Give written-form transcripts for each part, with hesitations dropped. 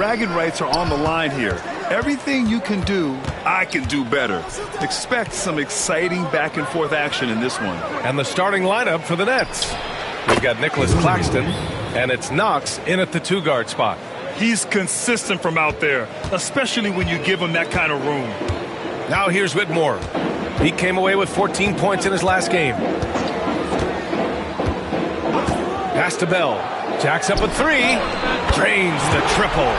Bragging rights are on the line here. Everything you can do, I can do better. Expect some exciting back-and-forth action in this one. And the starting lineup for the Nets. We've got Nicholas Claxton, and it's Knox in at the two-guard spot. He's consistent from out there, especially when you give him that kind of room. Now here's Whitmore. He came away with 14 points in his last game. Pass to Bell. Jacks up a three. Drains the triple.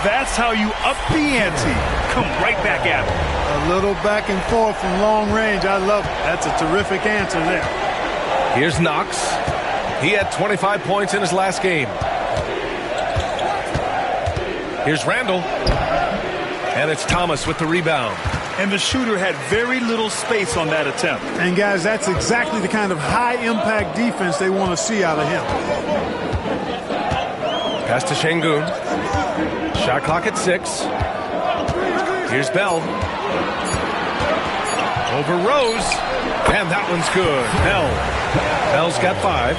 That's how you up the ante. Come right back at him. A little back and forth from long range. I love it. That's a terrific answer there. Here's Knox. He had 25 points in his last game. Here's Randall. And it's Thomas with the rebound. And the shooter had very little space on that attempt. And guys, that's exactly the kind of high-impact defense they want to see out of him. Pass to Şengün. Shot clock at 6. Here's Bell. Over Rose. And that one's good. Bell's got 5.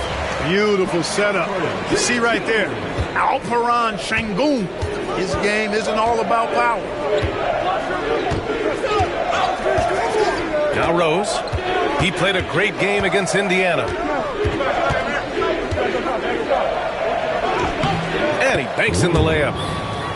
Beautiful setup. You see right there, Alperen Şengün. His game isn't all about power. Now Rose. He played a great game against Indiana. And he banks in the layup.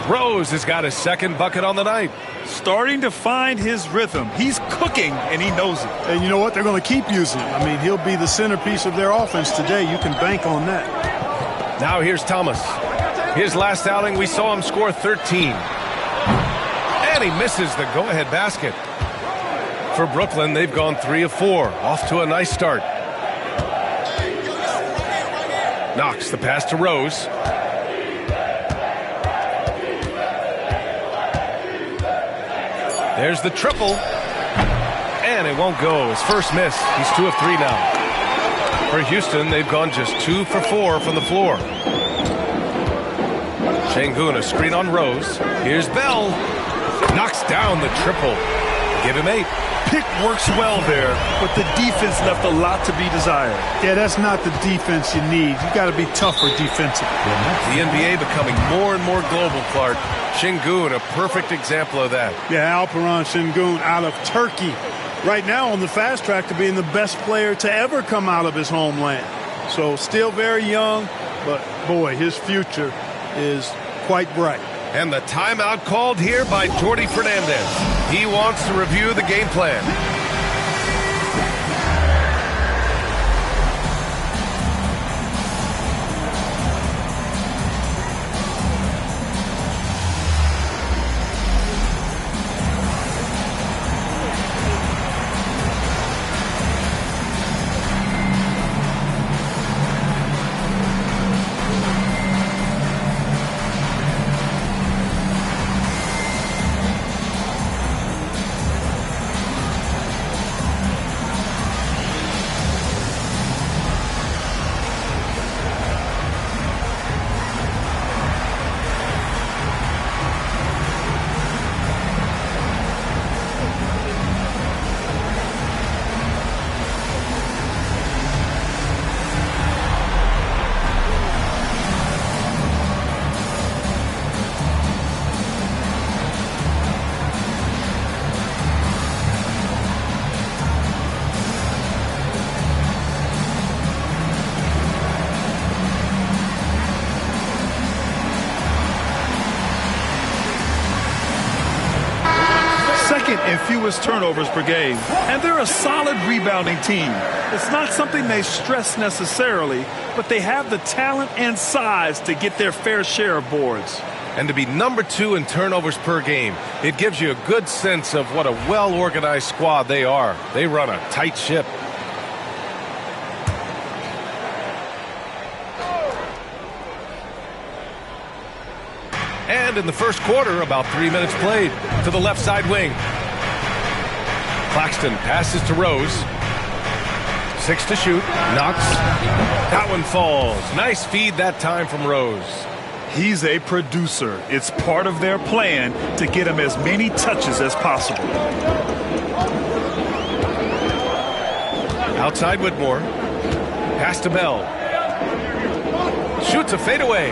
Rose has got his second bucket on the night. Starting to find his rhythm. He's cooking, and he knows it. And you know what? They're going to keep using him. I mean, he'll be the centerpiece of their offense today. You can bank on that. Now here's Thomas. His last outing, we saw him score 13. And he misses the go-ahead basket. For Brooklyn, they've gone 3 of 4. Off to a nice start. Knox the pass to Rose. There's the triple. And it won't go. His first miss. He's 2 of 3 now. For Houston, they've gone just 2 for 4 from the floor. Şengün, a screen on Rose. Here's Bell. Knocks down the triple. Give him 8. Pick works well there, but the defense left a lot to be desired. Yeah, that's not the defense you need. You got to be tougher defensively. The NBA becoming more and more global, Clark. Şengün, a perfect example of that. Yeah, Alperen Şengün out of Turkey. Right now on the fast track to being the best player to ever come out of his homeland. So still very young, but boy, his future is quite bright. And the timeout called here by Jordi Fernandez. He wants to review the game plan. And fewest turnovers per game. And they're a solid rebounding team. It's not something they stress necessarily, but they have the talent and size to get their fair share of boards. And to be number 2 in turnovers per game, it gives you a good sense of what a well-organized squad they are. They run a tight ship. And in the first quarter, about 3 minutes played. To the left side wing. Claxton passes to Rose. 6 to shoot. Knox. That one falls. Nice feed that time from Rose. He's a producer. It's part of their plan to get him as many touches as possible. Outside Whitmore. Pass to Bell. Shoots a fadeaway.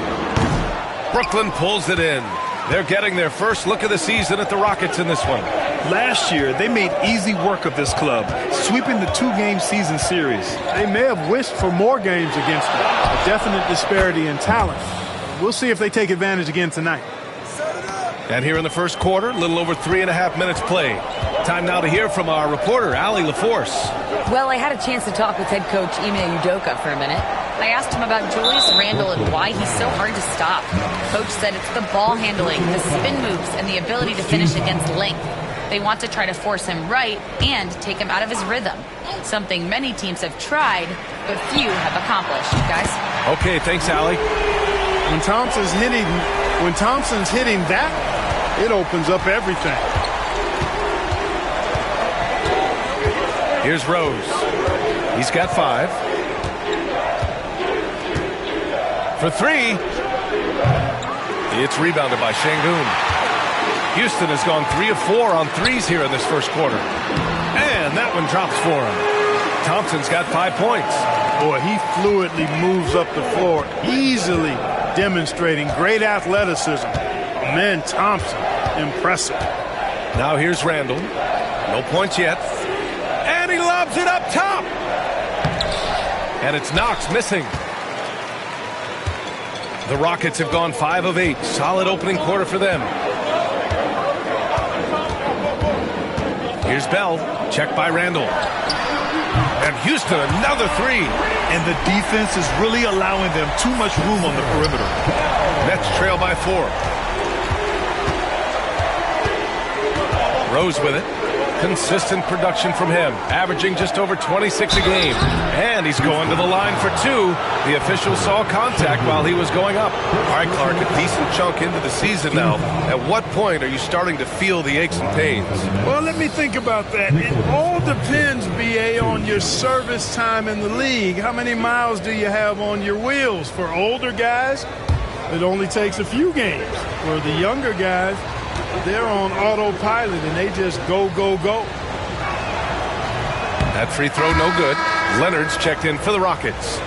Brooklyn pulls it in. They're getting their first look of the season at the Rockets in this one. Last year, they made easy work of this club, sweeping the 2-game season series. They may have wished for more games against them. A definite disparity in talent. We'll see if they take advantage again tonight. And here in the first quarter, a little over 3.5 minutes played. Time now to hear from our reporter, Allie LaForce. Well, I had a chance to talk with head coach Ime Udoka for a minute. I asked him about Julius Randle and why he's so hard to stop. Coach said it's the ball handling, the spin moves, and the ability to finish against length. They want to try to force him right and take him out of his rhythm. Something many teams have tried, but few have accomplished, guys. Okay, thanks, Allie. When Thompson's hitting that, it opens up everything. Here's Rose. He's got 5. For 3. It's rebounded by Şengün. Houston has gone 3 of 4 on threes here in this first quarter. And that one drops for him. Thompson's got 5 points. Boy, he fluidly moves up the floor, easily demonstrating great athleticism. Man, Thompson, impressive. Now here's Randle. No points yet. And he lobs it up top. And it's Knox missing. The Rockets have gone 5 of 8. Solid opening quarter for them. Here's Bell. Checked by Randle. And Houston, another 3. And the defense is really allowing them too much room on the perimeter. Nets trail by 4. Rose with it. Consistent production from him, averaging just over 26 a game. And he's going to the line for 2. The official saw contact while he was going up. All right, Clark, a decent chunk into the season now. At what point are you starting to feel the aches and pains? Well, let me think about that. It all depends, B.A., on your service time in the league. How many miles do you have on your wheels? For older guys, it only takes a few games. For the younger guys, they're on autopilot, and they just go, go, go. That free throw no good. Leonard's checked in for the Rockets.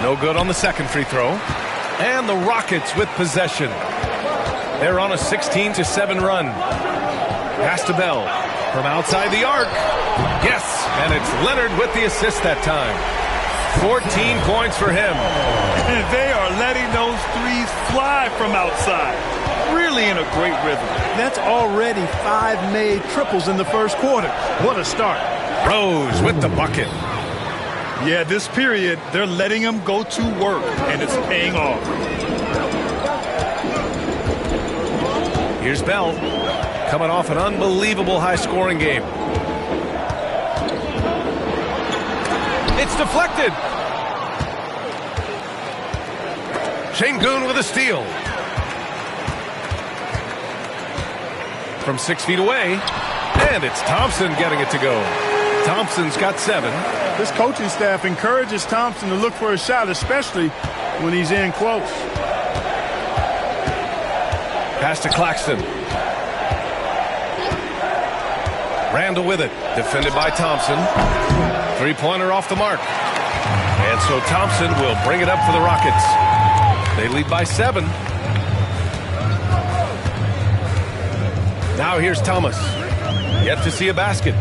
No good on the second free throw. And the Rockets with possession. They're on a 16-7 run. Pass to Bell. From outside the arc. Yes, and it's Leonard with the assist that time. 14 points for him. And they are letting those threes fly from outside. Really in a great rhythm. That's already 5 made triples in the first quarter. What a start. Rose with the bucket. Yeah, this period, they're letting him go to work, and it's paying off. Here's Bell, coming off an unbelievable high-scoring game. It's deflected. Şengün with a steal. From 6 feet away, and it's Thompson getting it to go. Thompson's got 7. This coaching staff encourages Thompson to look for a shot, especially when he's in close. Pass to Claxton. Randle with it. Defended by Thompson. Three-pointer off the mark. And so Thompson will bring it up for the Rockets. They lead by 7. Now here's Thomas. Yet to see a basket.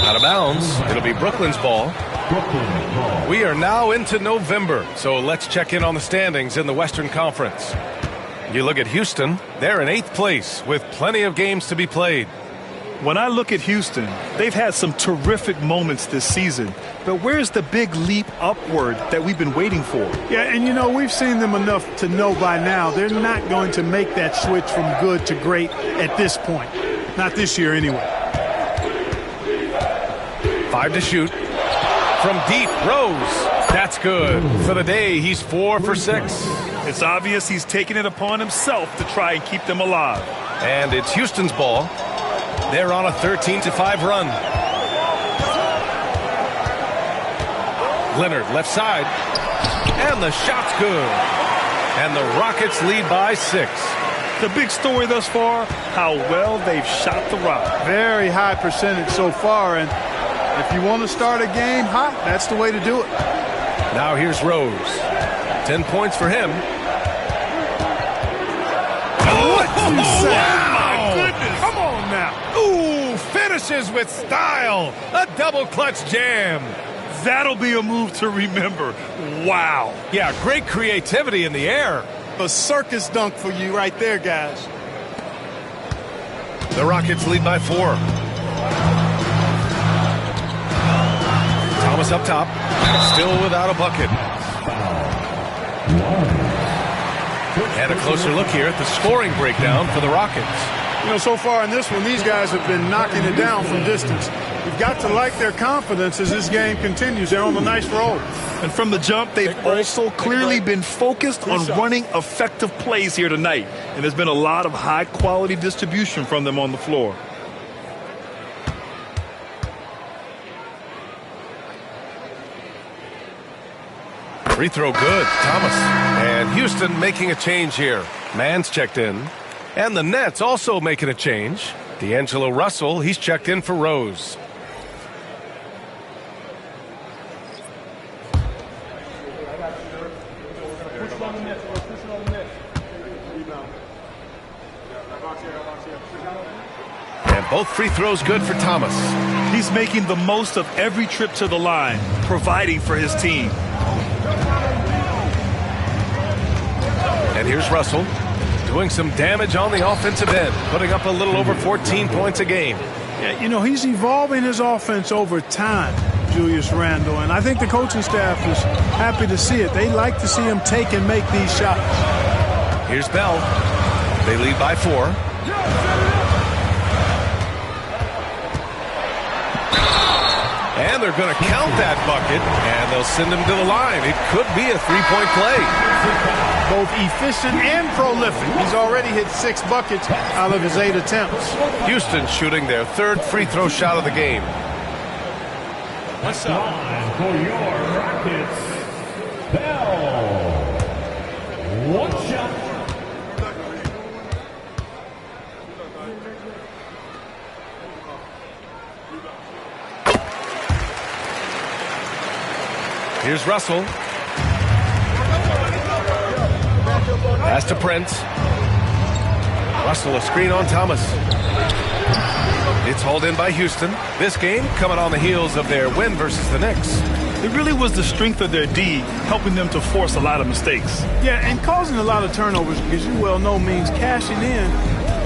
Out of bounds. It'll be Brooklyn's ball. We are now into November, so let's check in on the standings in the Western Conference. You look at Houston, they're in 8th place with plenty of games to be played. When I look at Houston, they've had some terrific moments this season. But where's the big leap upward that we've been waiting for? Yeah, and you know, we've seen them enough to know by now they're not going to make that switch from good to great at this point. Not this year anyway. 5 to shoot. From deep, Rose. That's good. For the day, he's 4 for 6. It's obvious he's taking it upon himself to try and keep them alive. And it's Houston's ball. They're on a 13-5 run. Leonard left side. And the shot's good. And the Rockets lead by 6. The big story thus far, how well they've shot the rock. Very high percentage so far, and if you want to start a game hot, that's the way to do it. Now here's Rose. 10 points for him. What you say? My goodness. Come on now. Ooh, finishes with style. A double clutch jam. That'll be a move to remember. Wow. Yeah, great creativity in the air. A circus dunk for you right there, guys. The Rockets lead by 4. Thomas up top. Still without a bucket. And a closer look here at the scoring breakdown for the Rockets. You know, so far in this one, these guys have been knocking it down from distance. You've got to like their confidence as this game continues. They're on a nice roll. And from the jump, they've also clearly been focused on running effective plays here tonight. And there's been a lot of high-quality distribution from them on the floor. Free throw good, Thomas. And Houston making a change here. Mann's checked in. And the Nets also making a change. D'Angelo Russell, he's checked in for Rose. And both free throws good for Thomas. He's making the most of every trip to the line, providing for his team. And here's Russell doing some damage on the offensive end, putting up a little over 14 points a game. Yeah, you know, he's evolving his offense over time, Julius Randle, and I think the coaching staff is happy to see it. They like to see him take and make these shots. Here's Bell. They lead by 4. And they're going to count that bucket, and they'll send him to the line. It could be a three-point play. Both efficient and prolific. He's already hit 6 buckets out of his 8 attempts. Houston shooting their 3rd free throw shot of the game. What's up? For your Rockets, Bell. 1 shot. Here's Russell. Pass to Prince. Russell, a screen on Thomas. It's hauled in by Houston. This game coming on the heels of their win versus the Knicks. It really was the strength of their D helping them to force a lot of mistakes. Yeah, and causing a lot of turnovers, as you well know, means cashing in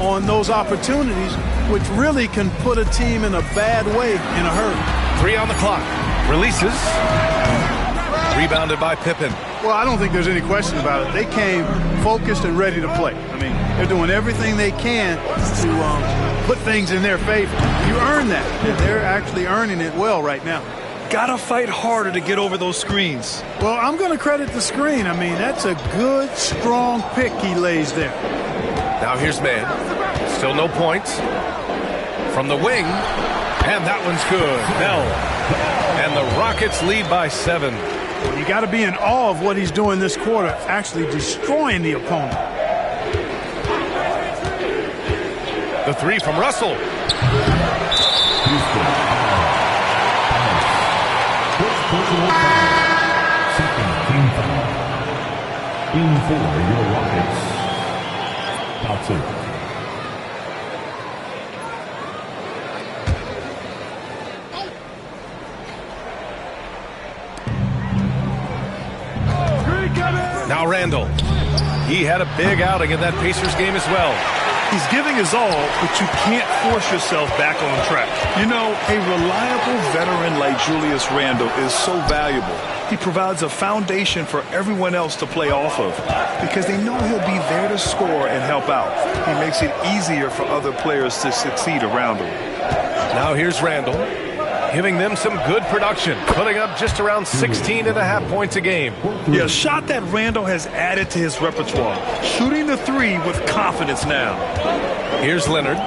on those opportunities, which really can put a team in a bad way in a hurry. 3 on the clock. Releases. Rebounded by Pippen. Well, I don't think there's any question about it. They came focused and ready to play. I mean, they're doing everything they can to put things in their favor. You earn that, and they're actually earning it well right now. Gotta fight harder to get over those screens. Well, I'm going to credit the screen. I mean, that's a good, strong pick he lays there. Now here's Mann. Still no points. From the wing. And that one's good. Bell. And the Rockets lead by 7. You got to be in awe of what he's doing this quarter, actually destroying the opponent. The 3 from Russell. Houston. First personal foul. Second team foul. In for your Rockets. Foul 2. Now Randall. He had a big outing in that Pacers game as well. He's giving his all, but you can't force yourself back on track. You know, a reliable veteran like Julius Randle is so valuable. He provides a foundation for everyone else to play off of because they know he'll be there to score and help out. He makes it easier for other players to succeed around him. Now here's Randall, giving them some good production, putting up just around 16.5 points a game. Yeah, a shot that Randall has added to his repertoire, shooting the 3 with confidence now. Here's Leonard.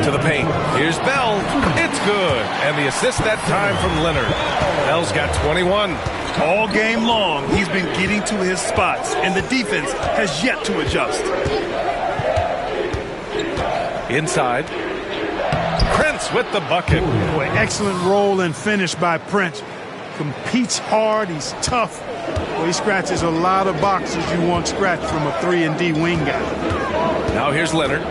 To the paint. Here's Bell. It's good. And the assist that time from Leonard. Bell's got 21. All game long, he's been getting to his spots, and the defense has yet to adjust. Inside. Prince with the bucket. Boy, excellent roll and finish by Prince. Competes hard. He's tough. Well, he scratches a lot of boxes you want scratched from a 3-and-D wing guy. Now here's Leonard.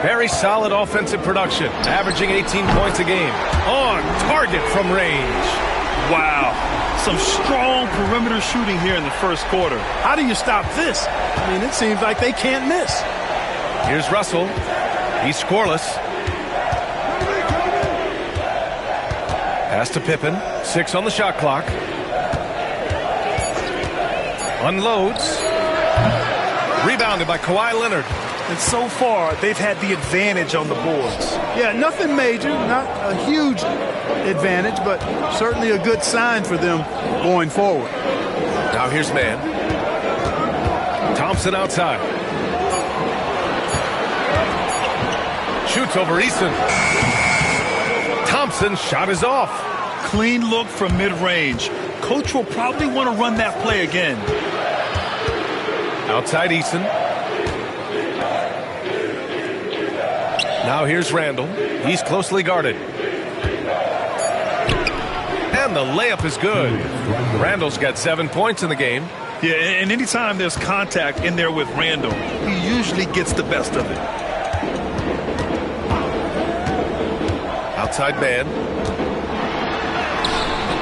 Very solid offensive production, averaging 18 points a game. On target from range. Wow. Some strong perimeter shooting here in the first quarter. How do you stop this? I mean, it seems like they can't miss. Here's Russell. He's scoreless. Pass to Pippen. 6 on the shot clock. Unloads. Rebounded by Kawhi Leonard. And so far, they've had the advantage on the boards. Yeah, nothing major, not a huge advantage, but certainly a good sign for them going forward. Now here's Mann. Thompson outside. Shoots over Eason. Thompson's shot is off. Clean look from mid-range. Coach will probably want to run that play again. Outside Eason. Now here's Randall. He's closely guarded. And the layup is good. Randall's got 7 points in the game. Yeah, and anytime there's contact in there with Randall, he usually gets the best of it. Outside man.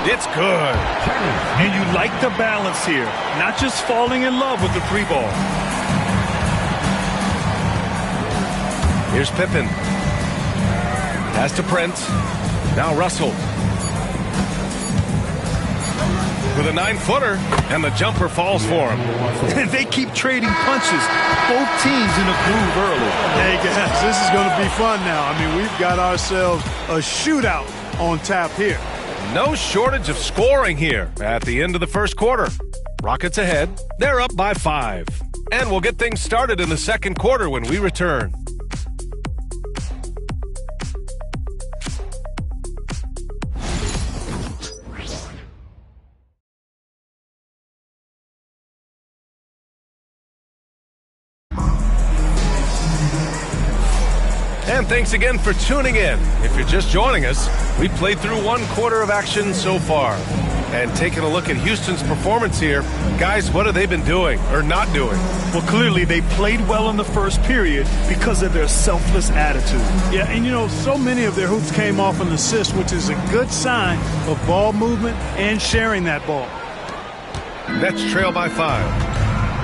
It's good. And you like the balance here. Not just falling in love with the free ball. Here's Pippen. Pass to Prince. Now Russell. With a 9-footer, and the jumper falls for him. And they keep trading punches. Both teams in a groove early. Hey, guys, this is going to be fun now. I mean, we've got ourselves a shootout on tap here. No shortage of scoring here at the end of the first quarter. Rockets ahead. They're up by 5. And we'll get things started in the second quarter when we return. And thanks again for tuning in. If you're just joining us, we played through 1 quarter of action so far. And taking a look at Houston's performance here, guys, what have they been doing or not doing? Well, clearly they played well in the first period because of their selfless attitude. Yeah, and you know, so many of their hoops came off an assist, which is a good sign of ball movement and sharing that ball. Nets trail by 5.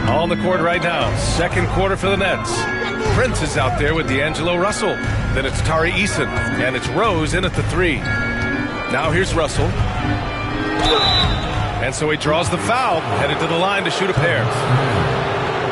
On the court right now, second quarter for the Nets. Prince is out there with D'Angelo Russell. Then it's Tari Eason, and it's Rose in at the 3. Now here's Russell. And so he draws the foul, headed to the line to shoot a pair.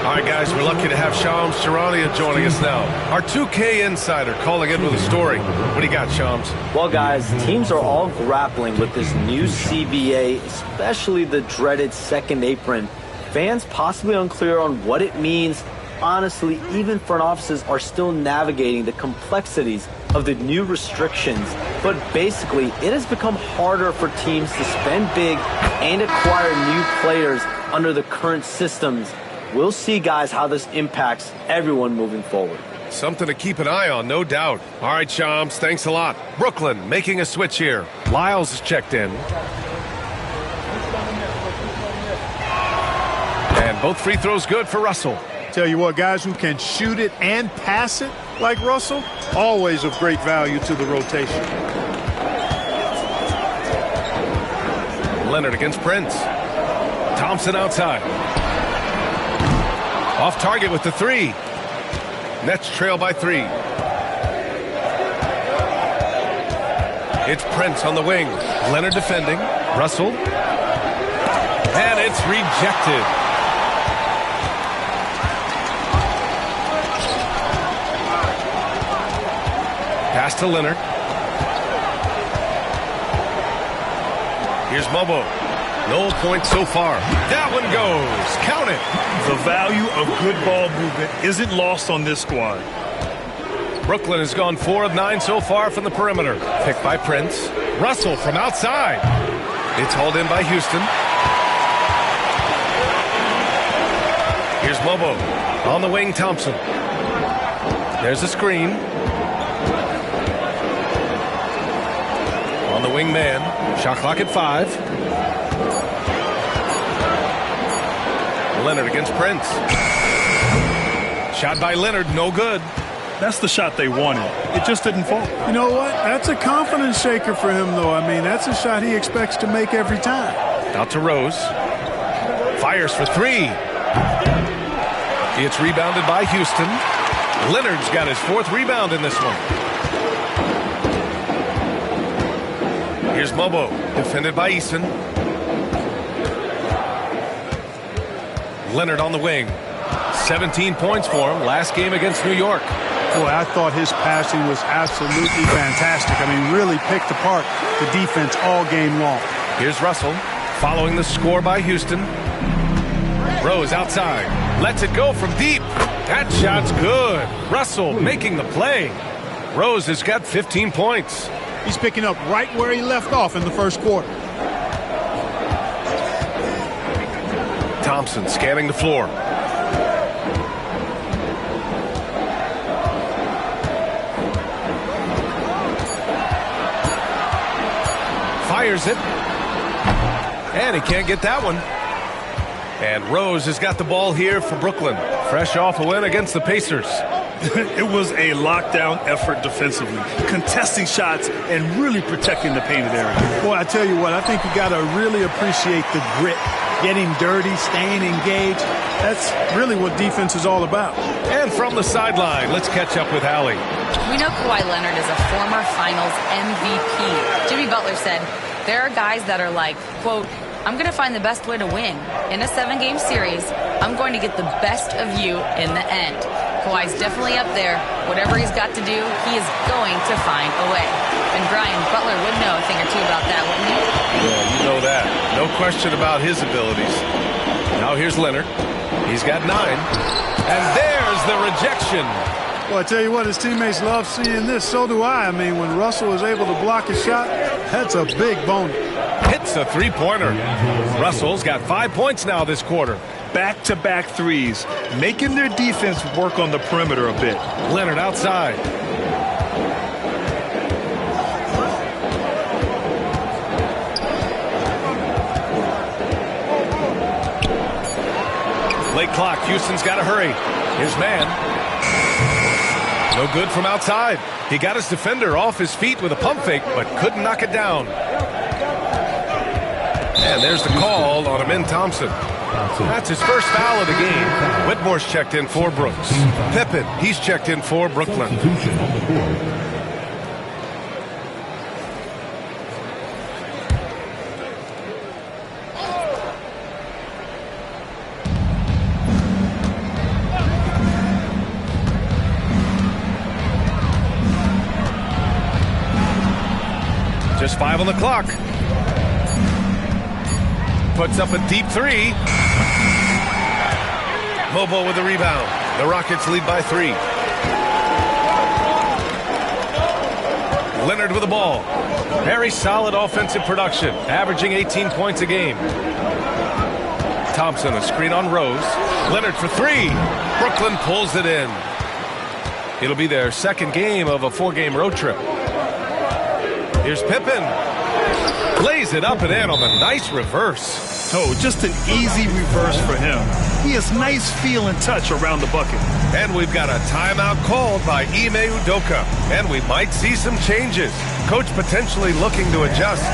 All right, guys, we're lucky to have Shams Charania joining us now. Our 2K insider calling in with a story. What do you got, Shams? Well, guys, teams are all grappling with this new CBA, especially the dreaded second apron. Fans possibly unclear on what it means. Honestly, even front offices are still navigating the complexities of the new restrictions. But basically, it has become harder for teams to spend big and acquire new players under the current systems. We'll see, guys, how this impacts everyone moving forward. Something to keep an eye on, no doubt. All right, Shams, thanks a lot. Brooklyn making a switch here. Lyles is checked in. And both free throws good for Russell. Tell you what, guys who can shoot it and pass it like Russell, always of great value to the rotation. Leonard against Prince. Thompson outside. Off target with the 3. Nets trail by 3. It's Prince on the wing. Leonard defending. Russell. And it's rejected. Pass to Leonard. Here's Mobo. No points so far. That one goes. Count it. The value of good ball movement isn't lost on this squad. Brooklyn has gone 4 of 9 so far from the perimeter. Picked by Prince. Russell from outside. It's hauled in by Houston. Here's Mobo. On the wing, Thompson. There's a screen. On the wing man. Shot clock at 5. Leonard against Prince. Shot by Leonard, no good. That's the shot they wanted. It just didn't fall. You know what? That's a confidence shaker for him, though. I mean, that's a shot he expects to make every time. Out to Rose. Fires for 3. It's rebounded by Houston. Leonard's got his 4th rebound in this one. Here's Mobo, defended by Eason. Leonard on the wing. 17 points for him last game against New York. Boy, I thought his passing was absolutely fantastic. I mean, really picked apart the defense all game long. Here's Russell, following the score by Houston. Rose outside, lets it go from deep. That shot's good. Russell making the play. Rose has got 15 points. He's picking up right where he left off in the first quarter. Thompson scanning the floor. Fires it. And he can't get that one. And Rose has got the ball here for Brooklyn. Fresh off a win against the Pacers. It was a lockdown effort defensively, contesting shots and really protecting the painted area. Boy, I tell you what, I think you got to really appreciate the grit. Getting dirty, staying engaged. That's really what defense is all about. And from the sideline, let's catch up with Allie. We know Kawhi Leonard is a former Finals MVP. Jimmy Butler said, there are guys that are like, quote, I'm going to find the best way to win. In a 7-game series, I'm going to get the best of you in the end. Kawhi's definitely up there. Whatever he's got to do, he is going to find a way. And Brian, Butler would know a thing or two about that, wouldn't he? Yeah, you know that. No question about his abilities. Now here's Leonard. He's got 9. And there's the rejection. Well, I tell you what, his teammates love seeing this. So do I. I mean, when Russell is able to block a shot, that's a big bonus. Hits a 3-pointer. Russell's got 5 points now this quarter. Back-to-back threes, making their defense work on the perimeter a bit. Leonard outside. Late clock. Houston's got to hurry. Here's man. No good from outside. He got his defender off his feet with a pump fake, but couldn't knock it down. And there's the call on Amin Thompson. That's his first foul of the game. Whitmore's checked in for Brooks. Pippen, he's checked in for Brooklyn. Just 5 on the clock. Puts up a deep 3. Mobo with the rebound. The Rockets lead by 3. Leonard with the ball. Very solid offensive production, averaging 18 points a game. Thompson, a screen on Rose. Leonard for 3. Brooklyn pulls it in. It'll be their second game of a 4-game road trip. Here's Pippen. Lays it up and in on the nice reverse. Oh, just an easy reverse for him. He has nice feel and touch around the bucket. And we've got a timeout called by Ime Udoka. And we might see some changes. Coach potentially looking to adjust.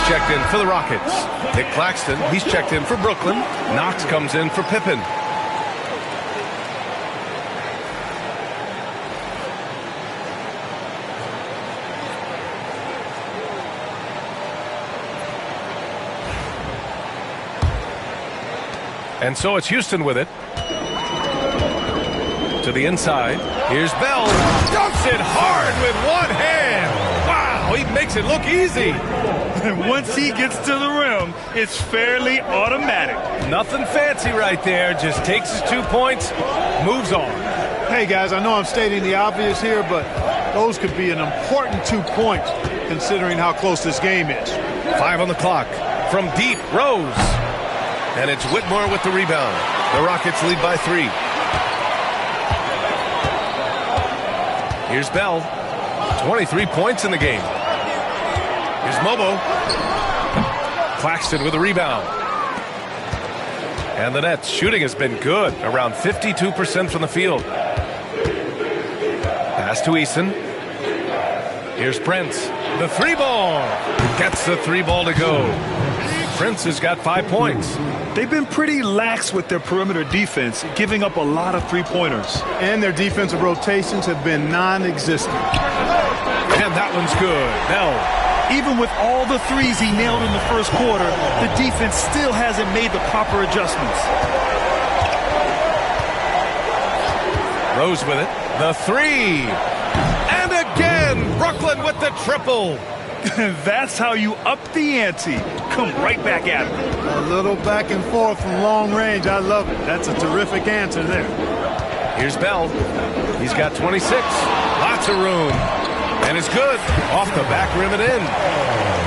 checked in for the Rockets. Nick Claxton, he's checked in for Brooklyn. Knox comes in for Pippen. And so it's Houston with it. To the inside. Here's Bell. Dumps it hard with one hand. Wow, he makes it look easy. And once he gets to the rim, it's fairly automatic. Nothing fancy right there. Just takes his 2 points, moves on. Hey, guys, I know I'm stating the obvious here, but those could be an important 2 points considering how close this game is. 5 on the clock. From deep, Rose. And it's Whitmore with the rebound. The Rockets lead by 3. Here's Bell. 23 points in the game. Here's Mobo. Claxton with the rebound. And the Nets shooting has been good. Around 52% from the field. Pass to Eason. Here's Prince. The 3-ball. Gets the 3-ball to go. Prince has got 5 points. They've been pretty lax with their perimeter defense, giving up a lot of three-pointers. And their defensive rotations have been non-existent. And that one's good. Bell. Even with all the threes he nailed in the first quarter, the defense still hasn't made the proper adjustments. Rose with it. The 3. And again, Brooklyn with the triple. That's how you up the ante. Come right back at him. A little back and forth from long range. I love it. That's a terrific answer there. Here's Bell. He's got 26. Lots of room. And it's good. Off the back rim and in.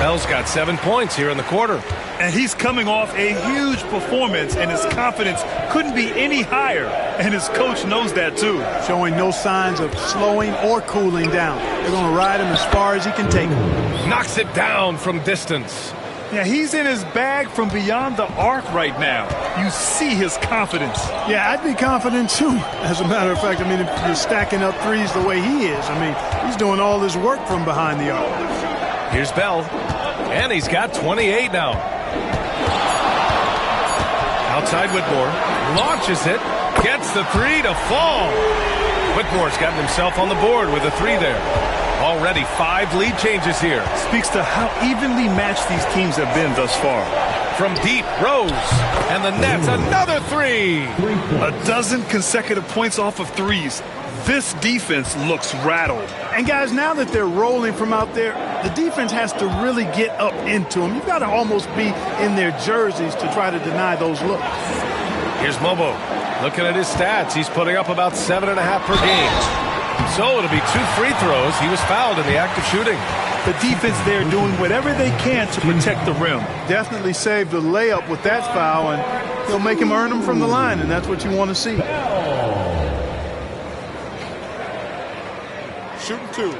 Bell's got 7 points here in the quarter. And he's coming off a huge performance, and his confidence couldn't be any higher. And his coach knows that, too. Showing no signs of slowing or cooling down. They're going to ride him as far as he can take him. Knocks it down from distance. Yeah, he's in his bag from beyond the arc right now. You see his confidence. Yeah, I'd be confident, too. As a matter of fact, I mean, if you're stacking up threes the way he is, I mean, he's doing all his work from behind the arc. Here's Bell. And he's got 28 now. Outside Whitmore. Launches it. Gets the 3 to fall. Whitmore's gotten himself on the board with a 3 there. Already 5 lead changes here. Speaks to how evenly matched these teams have been thus far. From deep, Rose. And the Nets, another 3. A dozen consecutive points off of threes. This defense looks rattled. And guys, now that they're rolling from out there, the defense has to really get up into them. You've got to almost be in their jerseys to try to deny those looks. Here's Mobo. Looking at his stats, he's putting up about 7.5 per game. So it'll be 2 free throws. He was fouled in the act of shooting. The defense there doing whatever they can to protect the rim. Definitely saved a layup with that foul, and he'll make him earn them from the line, and that's what you want to see. Shooting 2.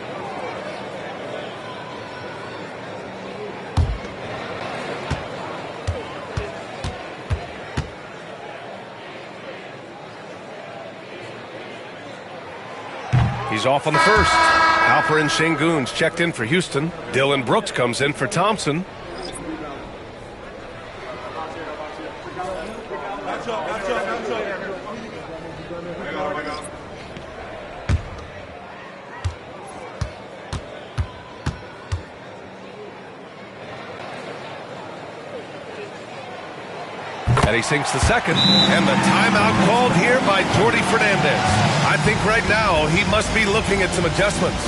He's off on the first. Alperen Şengün's checked in for Houston. Dylan Brooks comes in for Thompson. And he sinks the second. And the timeout called here by Jordi Fernandez. I think right now he must be looking at some adjustments.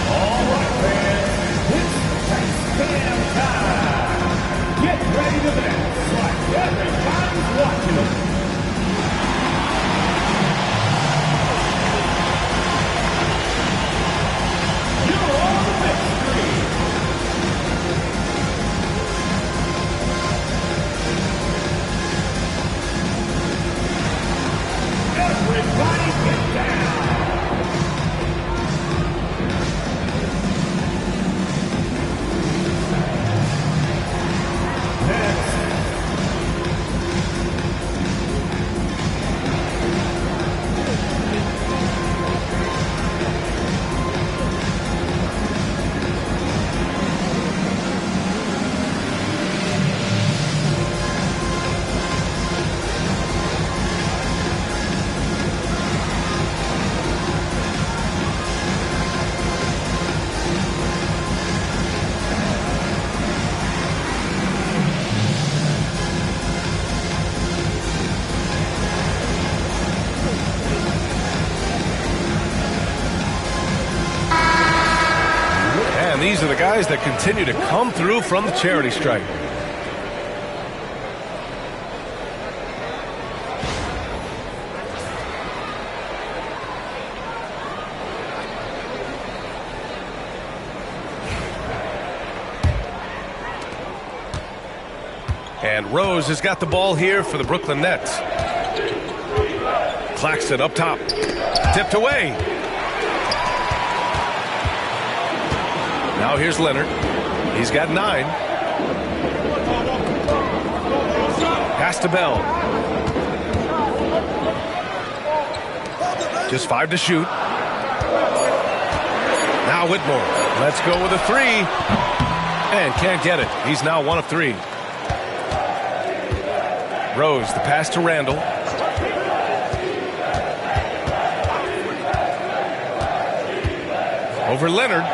All right, fans. It's Space time. Get ready to dance like everybody's watching them. these are the guys that continue to come through from the charity stripe. And Rose has got the ball here for the Brooklyn Nets. Claxton up top. Tipped away. Now here's Leonard. He's got 9. Pass to Bell. Just 5 to shoot. Now Whitmore. Let's go with a 3. And can't get it. He's now 1 of 3. Rose, the pass to Randall. Over Leonard.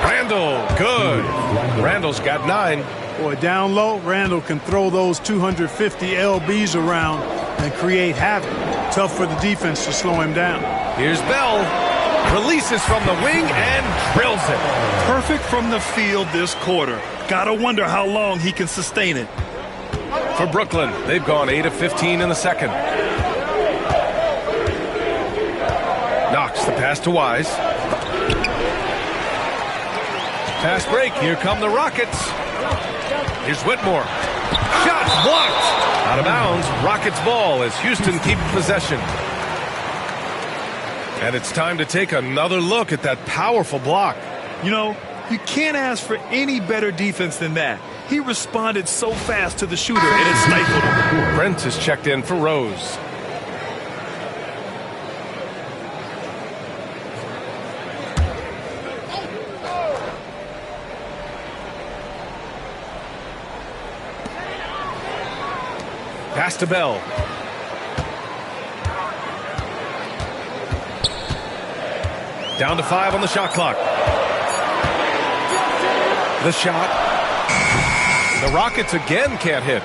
Randall, good. Randall's got 9. Boy, down low, Randall can throw those 250 LBs around and create havoc. Tough for the defense to slow him down. Here's Bell. Releases from the wing and drills it. Perfect from the field this quarter. Gotta wonder how long he can sustain it. For Brooklyn, they've gone 8 of 15 in the second. Knox, the pass to Wise. Pass break. Here come the Rockets. Here's Whitmore. Shot blocked. Out of bounds. Rockets ball as Houston keep possession. And it's time to take another look at that powerful block. You know, you can't ask for any better defense than that. He responded so fast to the shooter, and it stifled him. Brent is checked in for Rose. Pass to Bell. Down to 5 on the shot clock. The shot. The Rockets again can't hit.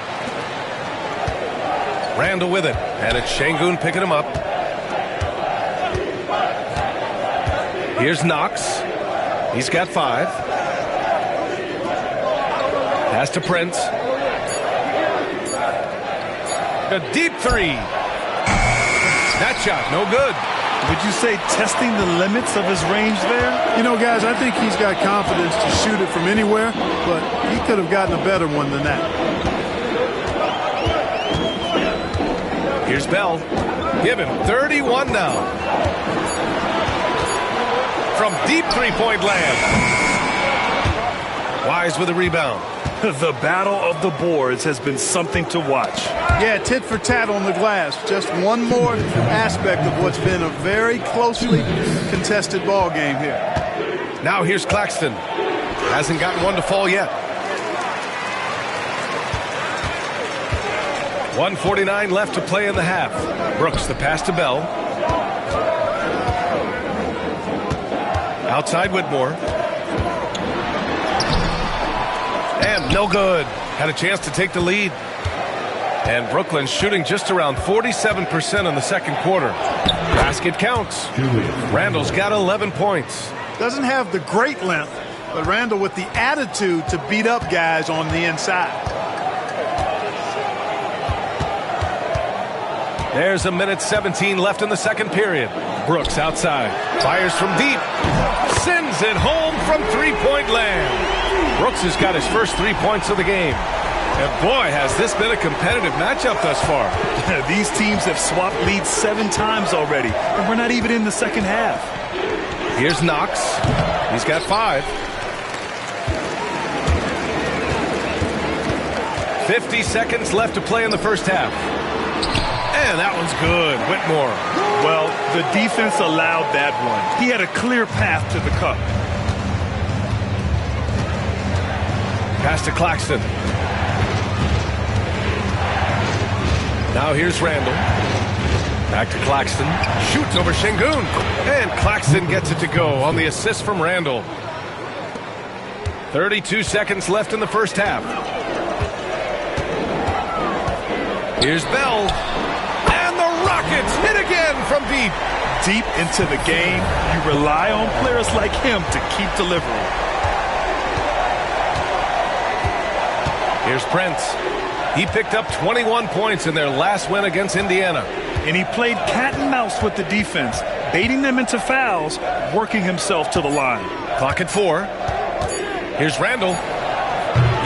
Randall with it. And it's Şengün picking him up. Here's Knox. He's got 5. Pass to Prince. A deep 3. That shot, no good. Would you say testing the limits of his range there? You know, guys, I think he's got confidence to shoot it from anywhere, but he could have gotten a better one than that. Here's Bell. Give him 31 now. From deep three-point land. Wise with a rebound. The battle of the boards has been something to watch. Yeah, tit for tat on the glass. Just one more aspect of what's been a very closely contested ball game here. Now here's Claxton. Hasn't gotten one to fall yet. 1:49 left to play in the half. Brooks, the pass to Bell. Outside Whitmore. And no good. Had a chance to take the lead. And Brooklyn shooting just around 47% in the second quarter. Basket counts. Randall's got 11 points. Doesn't have the great length, but Randall with the attitude to beat up guys on the inside. There's 1:17 left in the second period. Brooks outside. Fires from deep. Sends it home from three-point land. Brooks has got his first 3 points of the game. And boy, has this been a competitive matchup thus far. These teams have swapped leads 7 times already, and we're not even in the second half. Here's Knox. He's got 5. 50 seconds left to play in the first half. And that one's good. Whitmore. Well, the defense allowed that one. He had a clear path to the cup. Pass to Claxton. Now here's Randall. Back to Claxton. Shoots over Şengün. And Claxton gets it to go on the assist from Randall. 32 seconds left in the first half. Here's Bell. And the Rockets hit again from deep. Deep into the game, you rely on players like him to keep delivering. Here's Prince. He picked up 21 points in their last win against Indiana. And he played cat and mouse with the defense, baiting them into fouls, working himself to the line. Clock at 4. Here's Randall.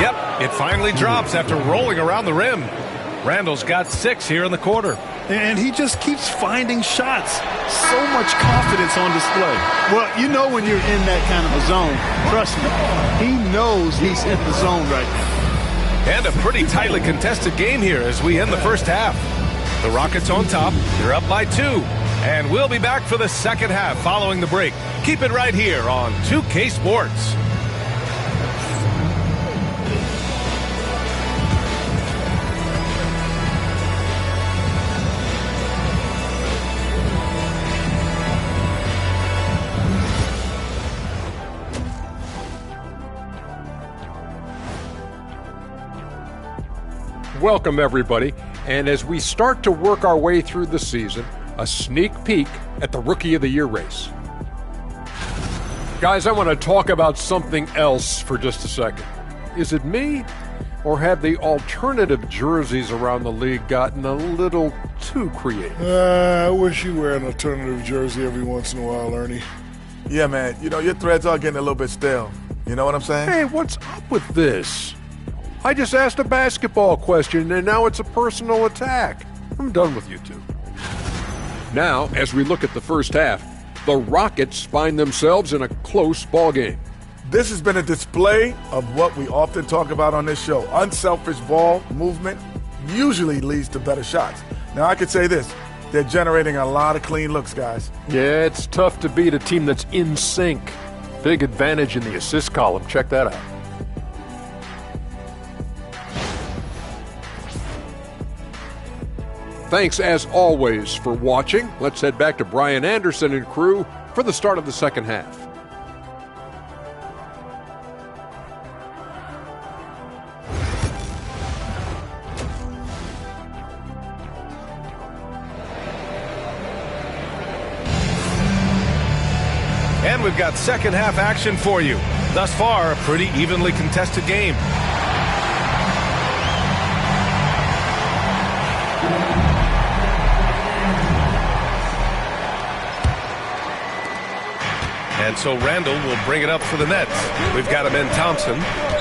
Yep, it finally drops after rolling around the rim. Randall's got 6 here in the quarter. And he just keeps finding shots. So much confidence on display. Well, you know when you're in that kind of a zone, trust me, he knows he's in the zone right now. And a pretty tightly contested game here as we end the first half. The Rockets on top. They're up by 2. And we'll be back for the second half following the break. Keep it right here on 2K Sports. Welcome, everybody. And as we start to work our way through the season, a sneak peek at the Rookie of the Year race. Guys, I want to talk about something else for just a second. Is it me, or have the alternative jerseys around the league gotten a little too creative? I wish you wear an alternative jersey every once in a while, Ernie. Yeah, man. You know, your threads are getting a little bit stale. You know what I'm saying? Hey, what's up with this? I just asked a basketball question, and now it's a personal attack. I'm done with you two. Now, as we look at the first half, the Rockets find themselves in a close ballgame. This has been a display of what we often talk about on this show. Unselfish ball movement usually leads to better shots. Now, I could say this. They're generating a lot of clean looks, guys. Yeah, it's tough to beat a team that's in sync. Big advantage in the assist column. Check that out. Thanks, as always, for watching. Let's head back to Brian Anderson and crew for the start of the second half. And we've got second half action for you. Thus far, a pretty evenly contested game. And so Randall will bring it up for the Nets. We've got him in Thompson.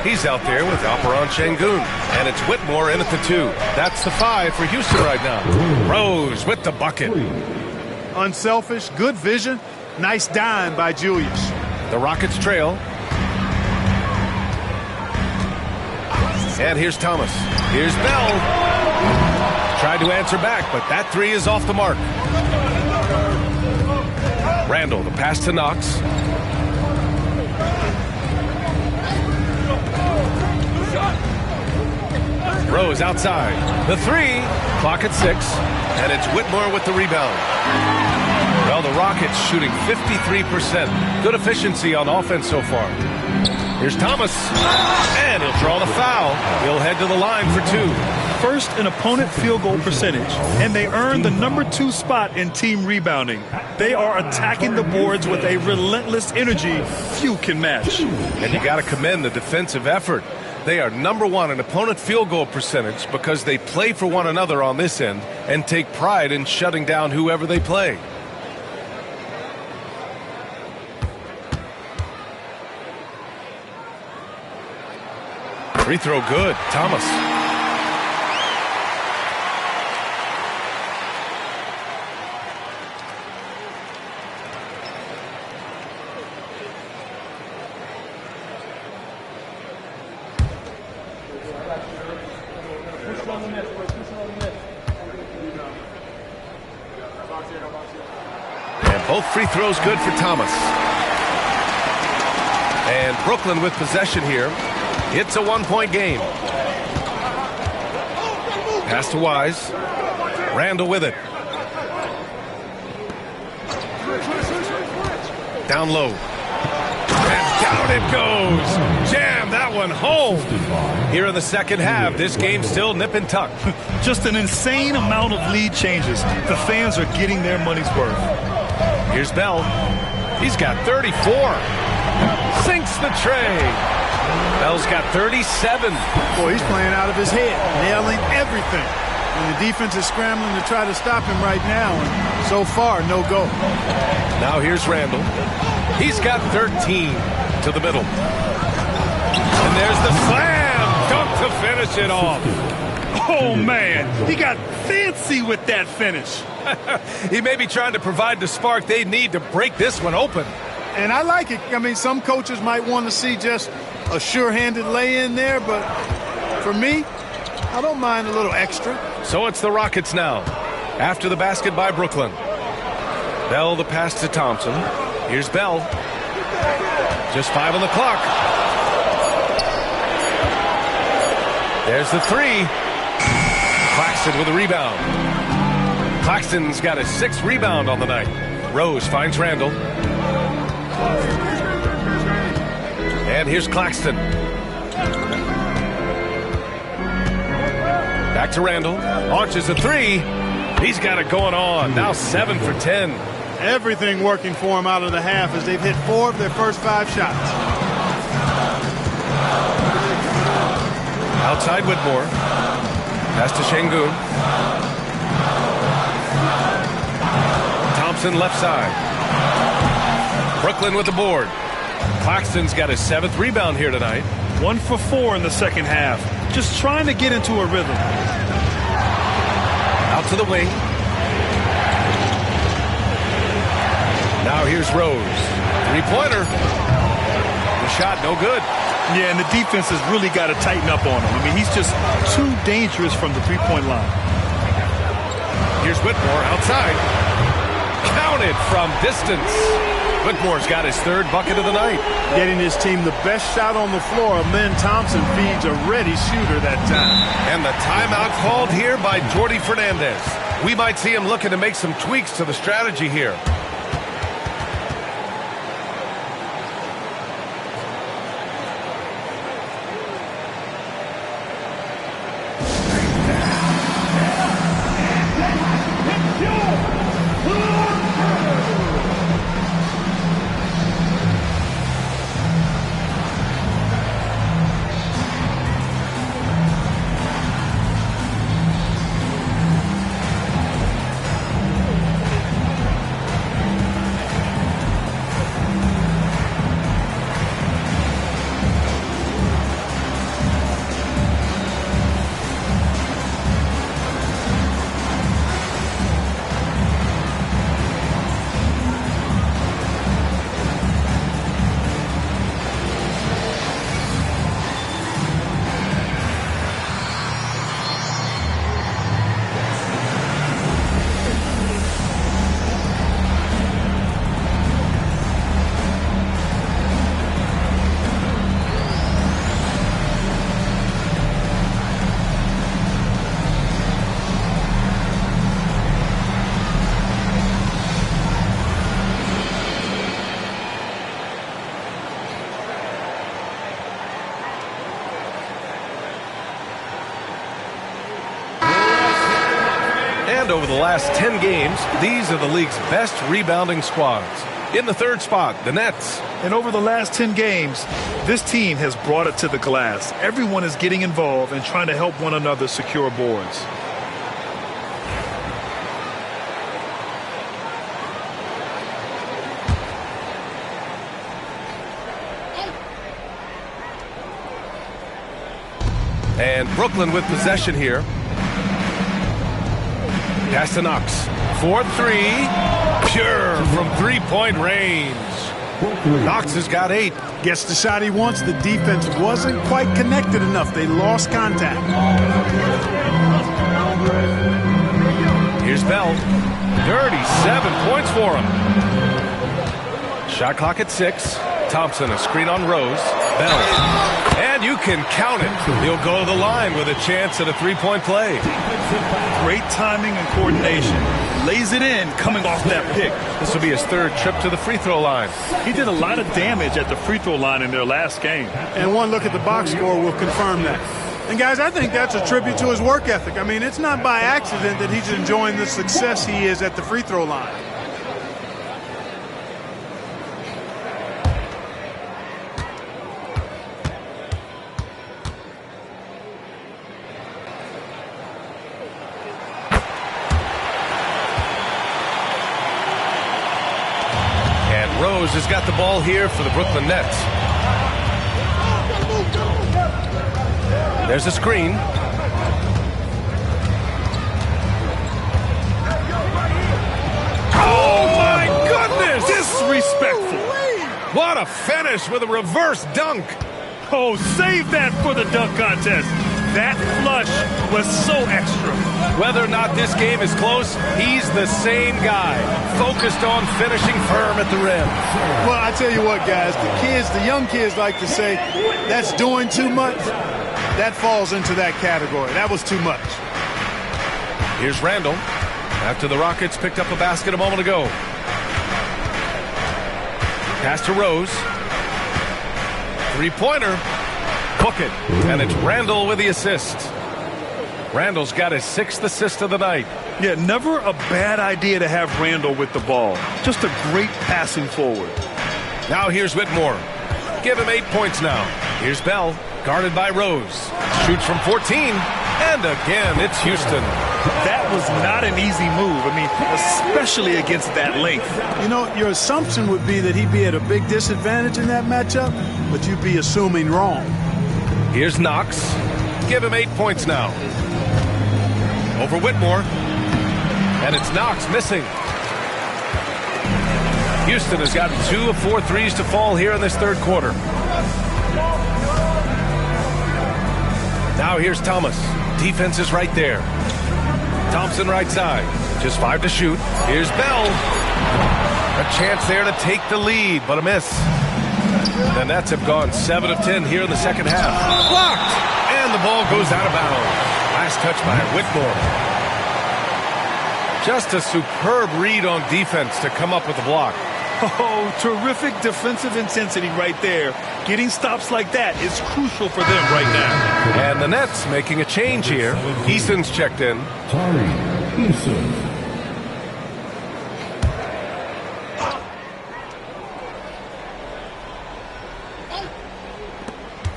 He's out there with Alperon Şengün. And it's Whitmore in at the 2. That's the 5 for Houston right now. Rose with the bucket. Unselfish, good vision, nice dime by Julius. The Rockets trail. And here's Thomas. Here's Bell. Tried to answer back, but that 3 is off the mark. Randall, the pass to Knox. Rose outside. The 3. Clock at 6. And it's Whitmore with the rebound. Well, the Rockets shooting 53%. Good efficiency on offense so far. Here's Thomas. And he'll draw the foul. He'll head to the line for 2. First in opponent field goal percentage, and they earn the number 2 spot in team rebounding. They are attacking the boards with a relentless energy few can match. And you got to commend the defensive effort. They are number 1 in opponent field goal percentage because they play for one another on this end and take pride in shutting down whoever they play. Free throw good. Thomas. And both free throws good for Thomas. And Brooklyn with possession here. It's a 1-point game. Pass to Wise. Randall with it. Down low. And down it goes. Jam that one home. Here in the second half, this game's still nip and tuck. Just an insane amount of lead changes. The fans are getting their money's worth. Here's Bell. He's got 34. Sinks the tray. Bell's got 37. Boy, he's playing out of his head, nailing everything. And the defense is scrambling to try to stop him right now. And so far, no go. Now here's Randall. He's got 13 to the middle. And there's the slam dunk to finish it off. Oh, man, he got fancy with that finish. He may be trying to provide the spark they need to break this one open. And I like it. I mean, some coaches might want to see just a sure-handed lay-in there, but for me, I don't mind a little extra. So it's the Rockets now. After the basket by Brooklyn. Bell the pass to Thompson. Here's Bell. Just 5 on the clock. There's the three. Claxton with a rebound. Claxton's got a 6th rebound on the night. Rose finds Randall. And here's Claxton. Back to Randall. Launches a 3. He's got it going on. Now 7 for 10. Everything working for him out of the half as they've hit 4 of their first 5 shots. Outside Whitmore. Pass to Şengün. Thompson left side. Brooklyn with the board. Claxton's got his 7th rebound here tonight. 1 for 4 in the second half. Just trying to get into a rhythm. Out to the wing. Now here's Rose. 3-pointer. The shot no good. Yeah, and the defense has really got to tighten up on him. I mean, he's just too dangerous from the three-point line. Here's Whitmore outside. Counted from distance. Whitmore's got his 3rd bucket of the night. Getting his team the best shot on the floor. Lynn Thompson feeds a ready shooter that time. And the timeout called here by Jordi Fernandez. We might see him looking to make some tweaks to the strategy here. Over the last 10 games, these are the league's best rebounding squads. In the 3rd spot, the Nets. And over the last 10 games, this team has brought it to the glass. Everyone is getting involved and trying to help one another secure boards. And Brooklyn with possession here. Pass to Knox. 4-3. Pure from 3-point range. Knox has got 8. Gets the shot he wants. The defense wasn't quite connected enough. They lost contact. Here's Bell. 37 points for him. Shot clock at 6. Thompson, a screen on Rose. Bell. And you can count it. He'll go to the line with a chance at a 3-point play. Great timing and coordination. Lays it in coming off that pick. This will be his 3rd trip to the free throw line. He did a lot of damage at the free throw line in their last game. And one look at the box score will confirm that. And guys, I think that's a tribute to his work ethic. I mean, it's not by accident that he's enjoying the success he is at the free throw line. Rose has got the ball here for the Brooklyn Nets. There's a screen. Oh, my goodness! Disrespectful. What a finish with a reverse dunk. Oh, save that for the dunk contest. That flush was so extra. Whether or not this game is close, he's the same guy, focused on finishing firm at the rim. Well, I tell you what, guys, the young kids like to say, that's doing too much. That falls into that category. That was too much. Here's Randall, after the Rockets picked up a basket a moment ago. Pass to Rose. Three-pointer. Book it. And it's Randall with the assist. Randall's got his 6th assist of the night. Yeah, never a bad idea to have Randall with the ball. Just a great passing forward. Now here's Whitmore. Give him 8 points now. Here's Bell, guarded by Rose. Shoots from 14. And again, it's Houston. That was not an easy move. I mean, especially against that length. You know, your assumption would be that he'd be at a big disadvantage in that matchup, but you'd be assuming wrong. Here's Knox. Give him 8 points now. Over Whitmore. And it's Knox missing. Houston has gotten 2 of 4 threes to fall here in this third quarter. Now here's Thomas. Defense is right there. Thompson right side. Just 5 to shoot. Here's Bell. A chance there to take the lead, but a miss. The Nets have gone 7 of 10 here in the second half. Blocked! And the ball goes out of bounds. Last touch by Whitmore. Just a superb read on defense to come up with the block. Oh, terrific defensive intensity right there. Getting stops like that is crucial for them right now. And the Nets making a change here. Eason's checked in. Tari Eason.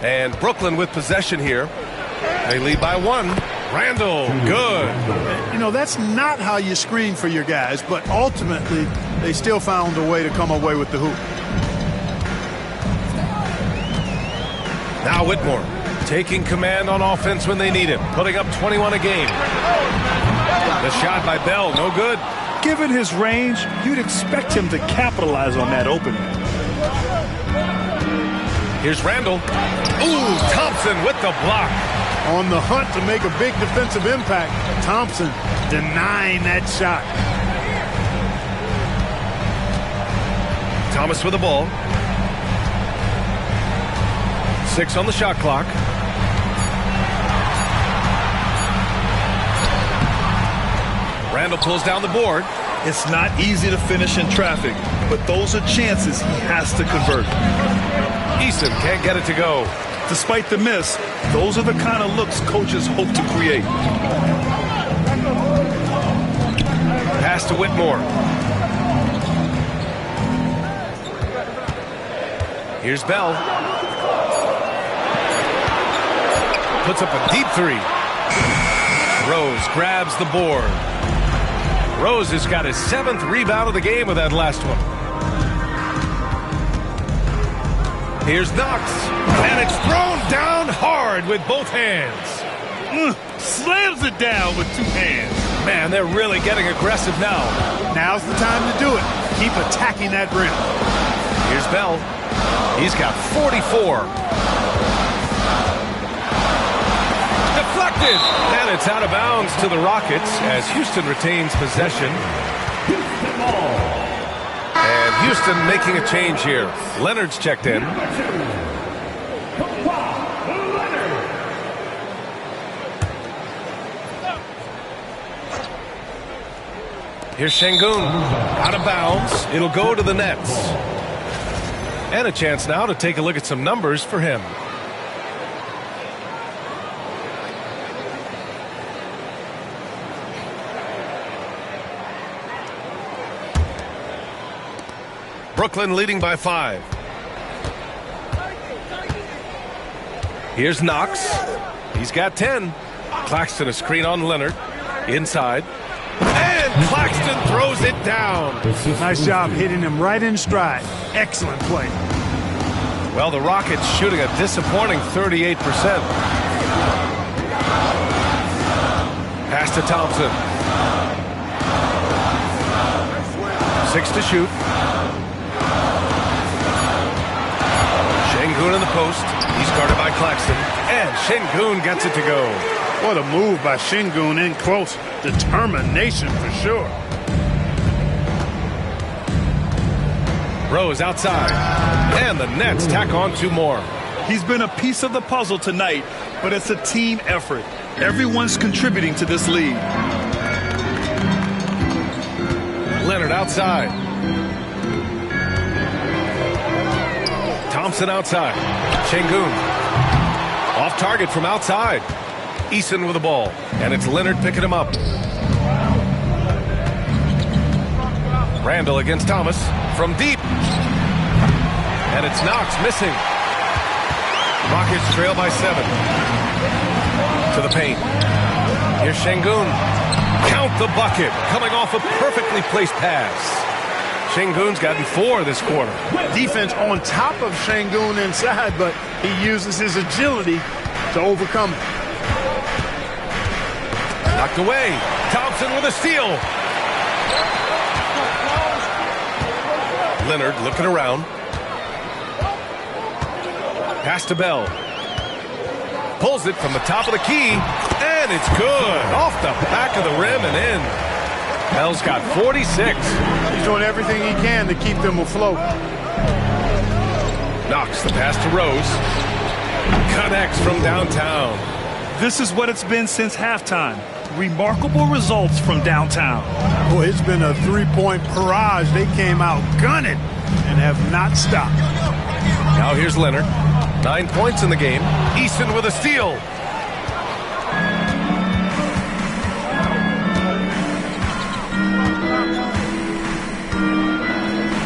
And Brooklyn with possession here. They lead by 1. Randall, good. You know, that's not how you screen for your guys, but ultimately they still found a way to come away with the hoop. Now Whitmore taking command on offense when they need him, putting up 21 a game. The shot by Bell, no good. Given his range, you'd expect him to capitalize on that opening. Here's Randall. Ooh, Thompson with the block. On the hunt to make a big defensive impact, Thompson denying that shot. Thomas with the ball. 6 on the shot clock. Randall pulls down the board. It's not easy to finish in traffic, but those are chances he has to convert. Eason can't get it to go. Despite the miss, those are the kind of looks coaches hope to create. Pass to Whitmore. Here's Bell. Puts up a deep 3. Rose grabs the board. Rose has got his 7th rebound of the game with that last one. Here's Knox, and it's thrown down hard with both hands. Slams it down with 2 hands. Man, they're really getting aggressive now. Now's the time to do it. Keep attacking that rim. Here's Bell. He's got 44. Deflected, and it's out of bounds to the Rockets as Houston retains possession. And Houston making a change here. Leonard's checked in. Here's Şengün. Out of bounds. It'll go to the Nets. And a chance now to take a look at some numbers for him. Brooklyn leading by 5. Here's Knox. He's got 10. Claxton a screen on Leonard. Inside. And Claxton Claxton throws it down. Nice job hitting him right in stride. Excellent play. Well, the Rockets shooting a disappointing 38%. Pass to Thompson. 6 to shoot. Şengün in the post. He's guarded by Claxton. And Şengün gets it to go. What a move by Şengün in close. Determination for sure. Rose outside. And the Nets tack on 2 more. He's been a piece of the puzzle tonight, but it's a team effort. Everyone's contributing to this lead. Leonard outside. Thompson outside. Şengün. Off target from outside. Eason with the ball. And it's Leonard picking him up. Randall against Thomas from deep. And it's Knox missing. Rockets trail by 7. To the paint. Here's Şengün. Count the bucket. Coming off a perfectly placed pass. Şengün's gotten 4 this quarter. Defense on top of Şengün inside, but he uses his agility to overcome it. Knocked away. Thompson with a steal. Leonard looking around. Pass to Bell. Pulls it from the top of the key, and it's good. Off the back of the rim and in. Bell's got 46. He's doing everything he can to keep them afloat. Knox the pass to Rose. Connects from downtown. This is what it's been since halftime. Remarkable results from downtown. Boy, it's been a three-point barrage. They came out gunning and have not stopped. Now here's Leonard. 9 points in the game. Eason with a steal.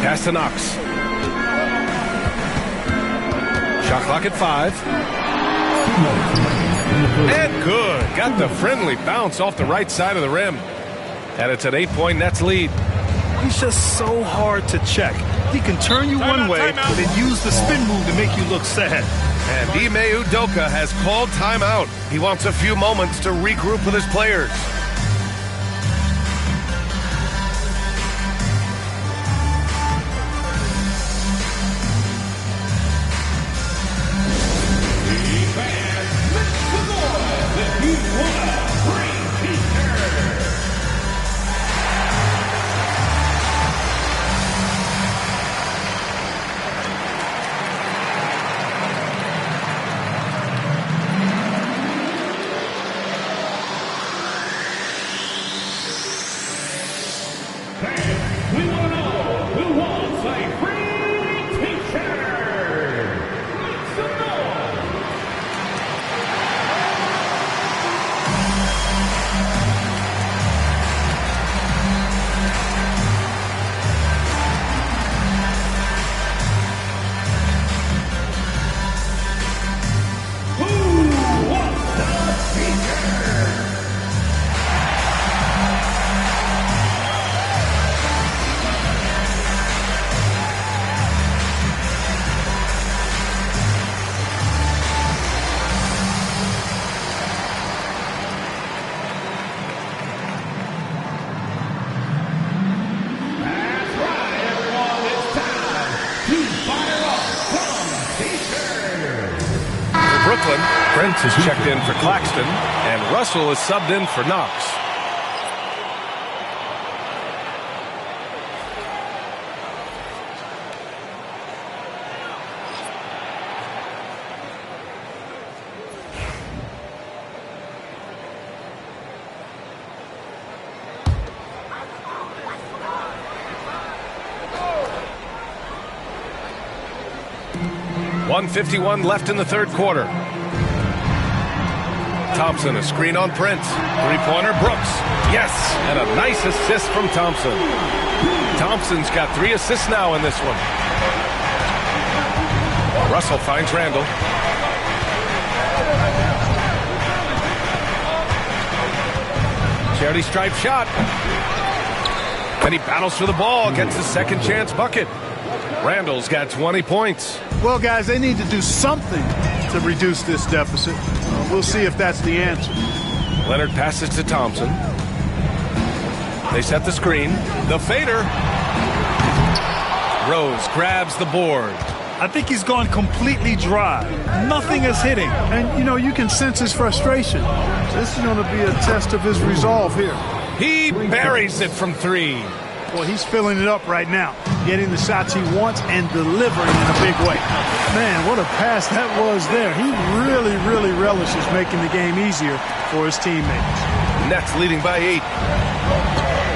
Pass to Knox. Shot clock at 5. And good. Got the friendly bounce off the right side of the rim. And it's an 8-point Nets lead. He's just so hard to check. He can turn you one way, but then use the spin move to make you look sad. And Ime Udoka has called timeout. He wants a few moments to regroup with his players. Prince is checked in for Claxton, and Russell is subbed in for Knox. .151 left in the third quarter. Thompson, a screen on Prince. Three-pointer, Brooks. Yes, and a nice assist from Thompson. Thompson's got 3 assists now in this one. Russell finds Randall. Charity stripe shot. And he battles for the ball, gets the second chance bucket. Randall's got 20 points. Well, guys, they need to do something to reduce this deficit. We'll see if that's the answer. Leonard passes to Thompson. They set the screen. The fader. Rose grabs the board. I think he's gone completely dry. Nothing is hitting. And, you know, you can sense his frustration. This is going to be a test of his resolve here. He buries it from three. Well, he's filling it up right now, getting the shots he wants and delivering in a big way. Man, what a pass that was there. He really, really relishes making the game easier for his teammates. Nets leading by 8.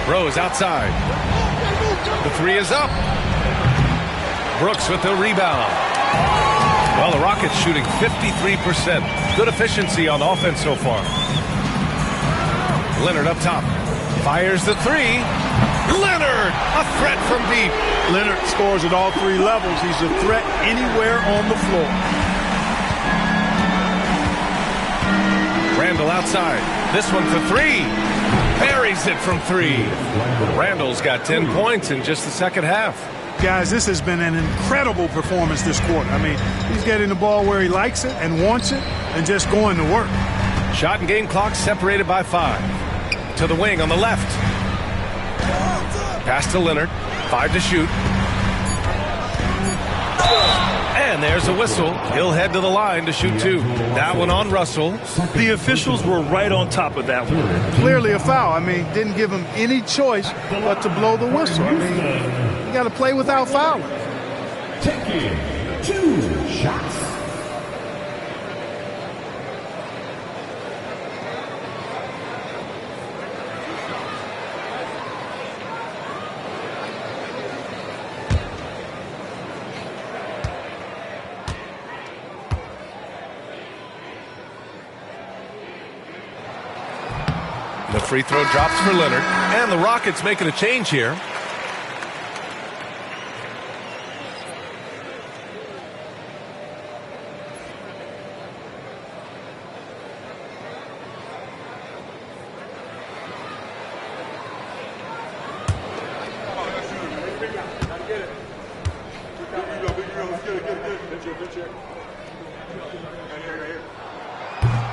Rose outside. The three is up. Brooks with the rebound. Well, the Rockets shooting 53%. Good efficiency on offense so far. Leonard up top. Fires the three. Leonard, a threat from deep. Leonard scores at all three levels. He's a threat anywhere on the floor. Randall outside. This one for three. Buries it from three. Randall's got 10 points in just the second half. Guys, this has been an incredible performance this quarter. I mean, he's getting the ball where he likes it and wants it and just going to work. Shot and game clock separated by 5. To the wing on the left. Pass to Leonard. 5 to shoot. And there's a whistle. He'll head to the line to shoot 2. That one on Russell. The officials were right on top of that one. Clearly a foul. I mean, didn't give him any choice but to blow the whistle. I mean, you got to play without fouling. Taking 2 shots. The free throw drops for Leonard. And the Rockets making a change here.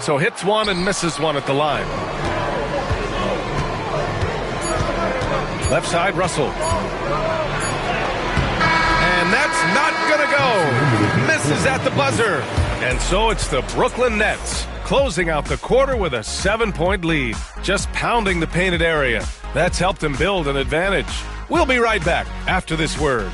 So hits one and misses one at the line. Left side, Russell. And that's not going to go. Misses at the buzzer. And so it's the Brooklyn Nets closing out the quarter with a 7-point lead. Just pounding the painted area. That's helped them build an advantage. We'll be right back after this word.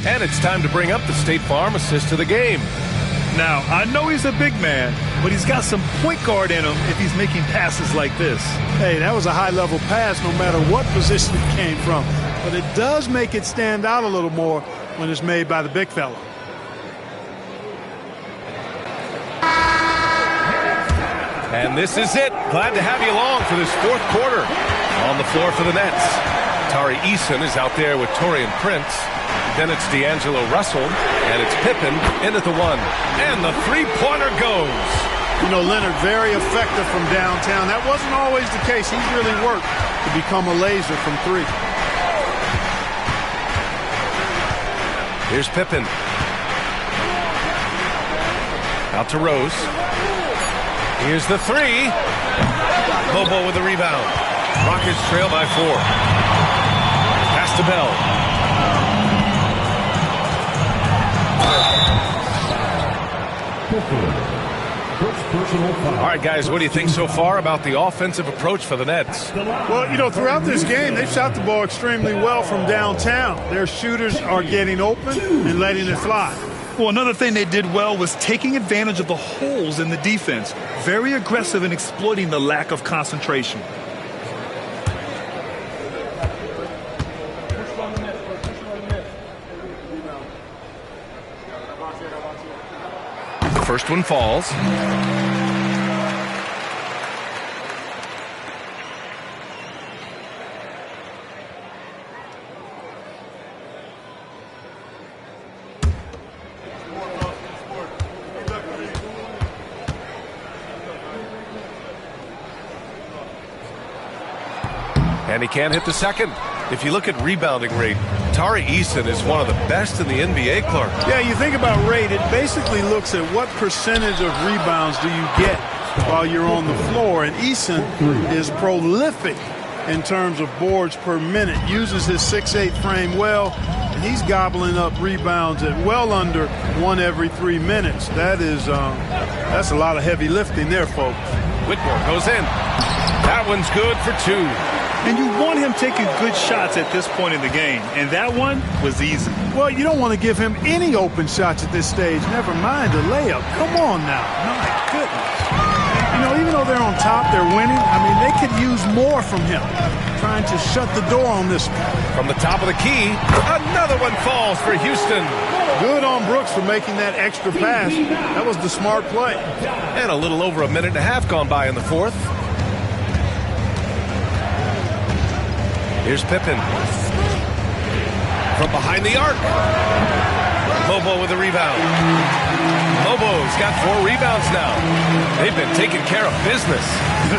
And it's time to bring up the State Farm assist to the game. Now, I know he's a big man, but he's got some point guard in him if he's making passes like this. Hey, that was a high-level pass no matter what position it came from. But it does make it stand out a little more when it's made by the big fella. And this is it. Glad to have you along for this fourth quarter. On the floor for the Nets, Tari Eason is out there with Taurean Prince. Then it's D'Angelo Russell, and it's Pippen in at the one. And the three-pointer goes. You know, Leonard, very effective from downtown. That wasn't always the case. He's really worked to become a laser from three. Here's Pippen. Out to Rose. Here's the three. Bobo with the rebound. Rockets trail by 4. Pass to Bell. All right, guys, what do you think so far about the offensive approach for the Nets? Well, you know, throughout this game, they've shot the ball extremely well from downtown. Their shooters are getting open and letting it fly. Well, another thing they did well was taking advantage of the holes in the defense. Very aggressive in exploiting the lack of concentration. First one falls. And he can't hit the second. If you look at rebounding rate, Tari Eason is one of the best in the NBA, Clark. Yeah, you think about rate, it basically looks at what percentage of rebounds do you get while you're on the floor. And Eason is prolific in terms of boards per minute, uses his 6'8" frame well, and he's gobbling up rebounds at well under 1 every 3 minutes. That's a lot of heavy lifting there, folks. Whitmore goes in. That one's good for 2. And you want him taking good shots at this point in the game, and that one was easy. Well, you don't want to give him any open shots at this stage, never mind a layup. Come on now. My goodness. You know, even though they're on top, they're winning. I mean, they could use more from him, trying to shut the door on this one. From the top of the key, another one falls for Houston. Good on Brooks for making that extra pass. That was the smart play. And a little over a minute and a half gone by in the fourth. Here's Pippen. From behind the arc. Mobo with a rebound. Mobo's got 4 rebounds now. They've been taking care of business.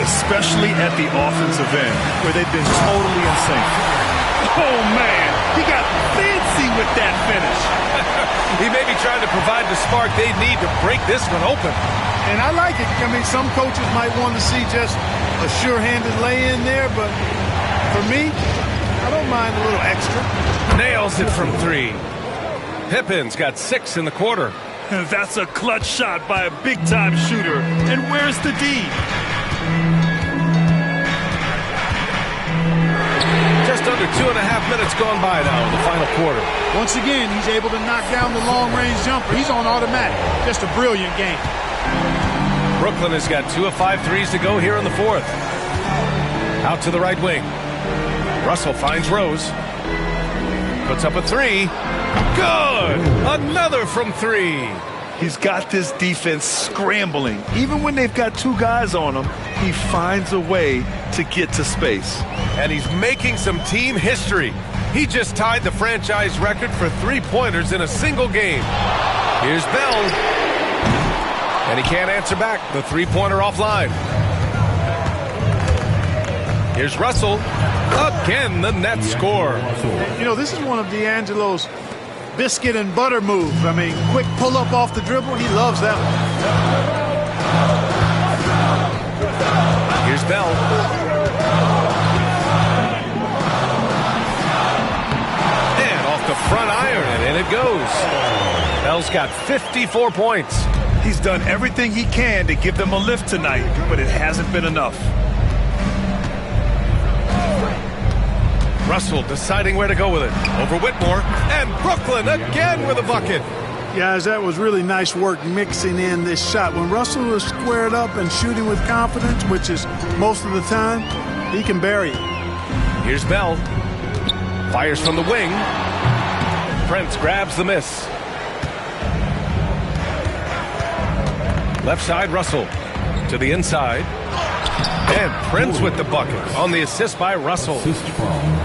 Especially at the offensive end, where they've been totally in sync. Oh, man. He got fancy with that finish. He may be trying to provide the spark they need to break this one open. And I like it. I mean, some coaches might want to see just a sure-handed lay-in there, but for me, I don't mind a little extra. Nails it from 3. Pippen's got 6 in the quarter. That's a clutch shot by a big-time shooter. And where's the D? Just under 2.5 minutes gone by now in the final quarter. Once again, he's able to knock down the long-range jumper. He's on automatic. Just a brilliant game. Brooklyn has got 2 of 5 threes to go here in the fourth. Out to the right wing. Russell finds Rose. Puts up a 3. Good! Another from 3. He's got this defense scrambling. Even when they've got 2 guys on him, he finds a way to get to space. And he's making some team history. He just tied the franchise record for 3-pointers in a single game. Here's Bell. And he can't answer back. The 3-pointer offline. Here's Russell. Again, the net score. You know, this is one of D'Angelo's biscuit and butter moves. I mean, quick pull-up off the dribble. He loves that one. Here's Bell. And off the front iron, and in it goes. Bell's got 54 points. He's done everything he can to give them a lift tonight, but it hasn't been enough. Russell deciding where to go with it. Over Whitmore, and Brooklyn again with a bucket. Guys, that was really nice work mixing in this shot. When Russell is squared up and shooting with confidence, which is most of the time, he can bury it. Here's Bell. Fires from the wing. Prince grabs the miss. Left side, Russell. To the inside. And Prince with the bucket on the assist by Russell.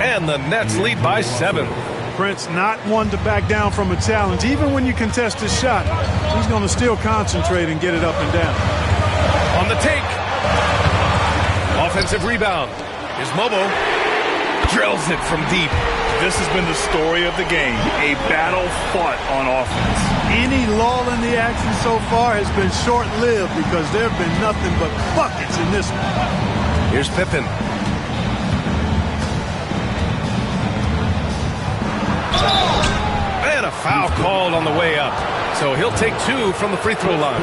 And the Nets lead by 7. Prince not one to back down from a challenge. Even when you contest his shot, he's going to still concentrate and get it up and down. On the take. Offensive rebound. Is Mobo. Drills it from deep. This has been the story of the game. A battle fought on offense. Any lull in the action so far has been short-lived because there have been nothing but buckets in this one. Here's Pippen. And a foul called on the way up. So he'll take 2 from the free throw line.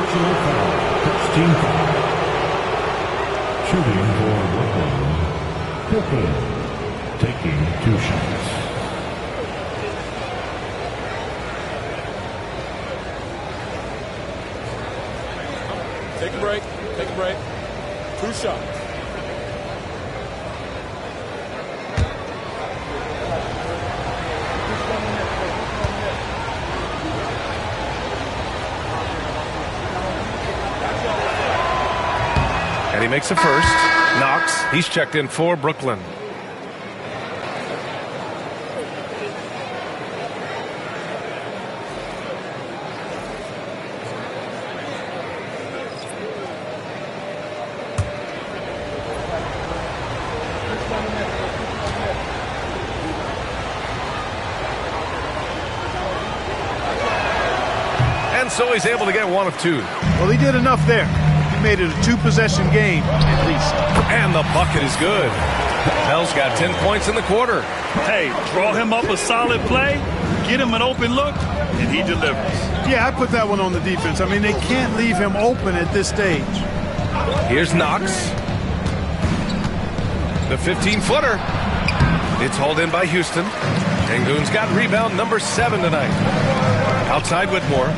Shooting for Brooklyn. Pippen taking 2 shots. Take a break. Take a break. 2 shots. And he makes a first. Knox. He's checked in for Brooklyn. And so he's able to get one of two. Well, he did enough there. He made it a two-possession game at least. And the bucket is good. Bell's got 10 points in the quarter. Hey, draw him up a solid play, get him an open look, and he delivers. Yeah, I put that one on the defense. I mean, they can't leave him open at this stage. Here's Knox. The 15-footer. It's hauled in by Houston. Sengun's got rebound number 7 tonight. Outside Whitmore.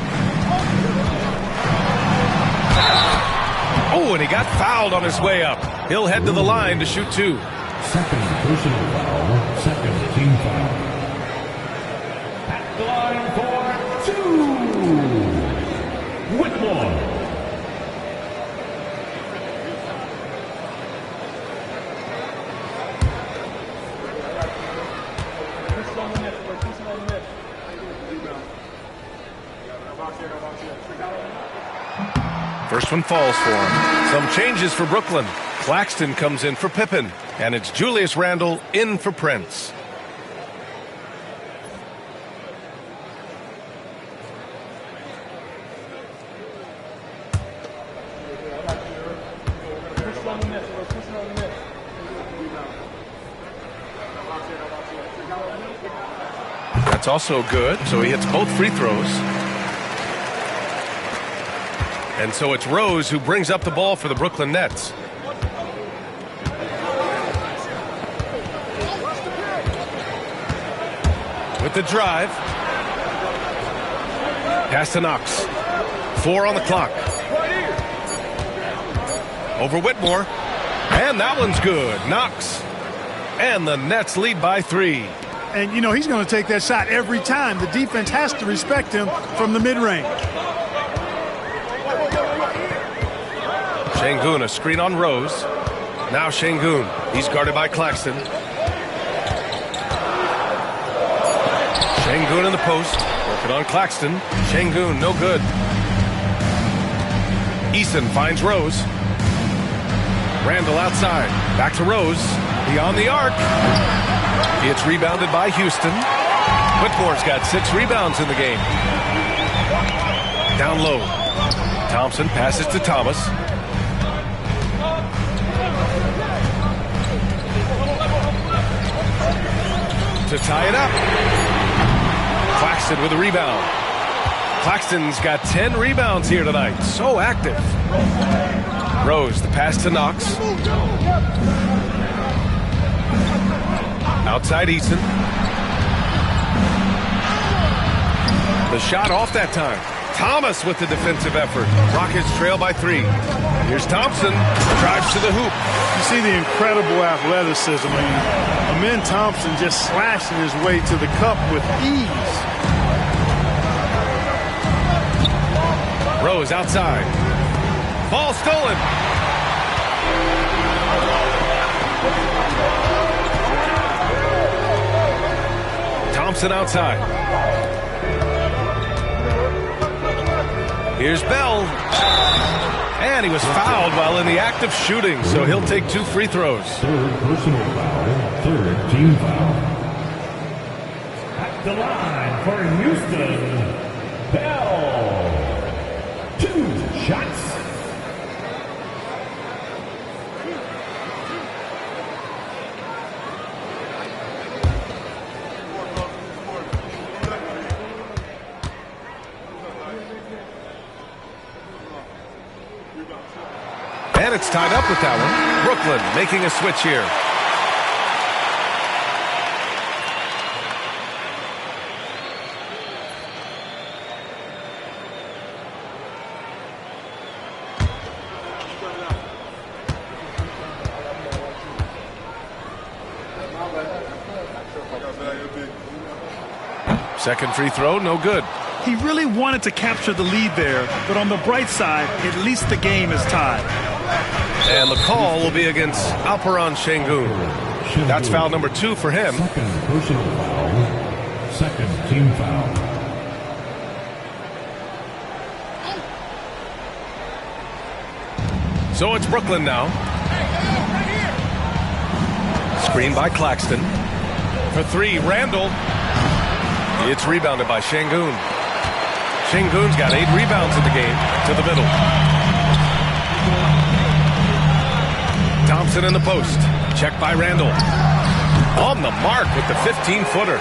Oh, and he got fouled on his way up. He'll head to the line to shoot 2. Second personal foul, second team foul. At the line for 2, Whitmore. First one falls for him. Some changes for Brooklyn. Claxton comes in for Pippen, and it's Julius Randle in for Prince. That's also good, so he hits both free throws. And so it's Rose who brings up the ball for the Brooklyn Nets. With the drive. Pass to Knox. 4 on the clock. Over Whitmore. And that one's good. Knox. And the Nets lead by 3. And, you know, he's going to take that shot every time. The defense has to respect him from the mid-range. Sengun, a screen on Rose. Now Sengun. He's guarded by Claxton. Sengun in the post. Working on Claxton. Sengun, no good. Eason finds Rose. Randle outside. Back to Rose. Beyond the arc. It's rebounded by Houston. Whitmore's got 6 rebounds in the game. Down low. Thompson passes to Thomas. To tie it up. Claxton with a rebound. Claxton's got 10 rebounds here tonight. So active. Rose, the pass to Knox. Outside Eason. The shot off that time. Thomas with the defensive effort. Rockets trail by 3. Here's Thompson. Drives to the hoop. You see the incredible athleticism. I mean, Amen Thompson just slashing his way to the cup with ease. Rose outside. Ball stolen. Thompson outside. Here's Bell. And he was fouled while in the act of shooting, so he'll take 2 free throws. Third personal foul, third team foul. At the line for Houston, Bell. 2 shots. And it's tied up with that one. Brooklyn making a switch here. Second free throw, no good. He really wanted to capture the lead there, but on the bright side, at least the game is tied. And the call will be against Alperen Sengun. That's foul number 2 for him. Second personal foul, second team foul. So it's Brooklyn now. Screen by Claxton. For 3, Randle. It's rebounded by Sengun. Şengün's got 8 rebounds in the game. To the middle. Thompson in the post. Check by Randall. On the mark with the 15-footer.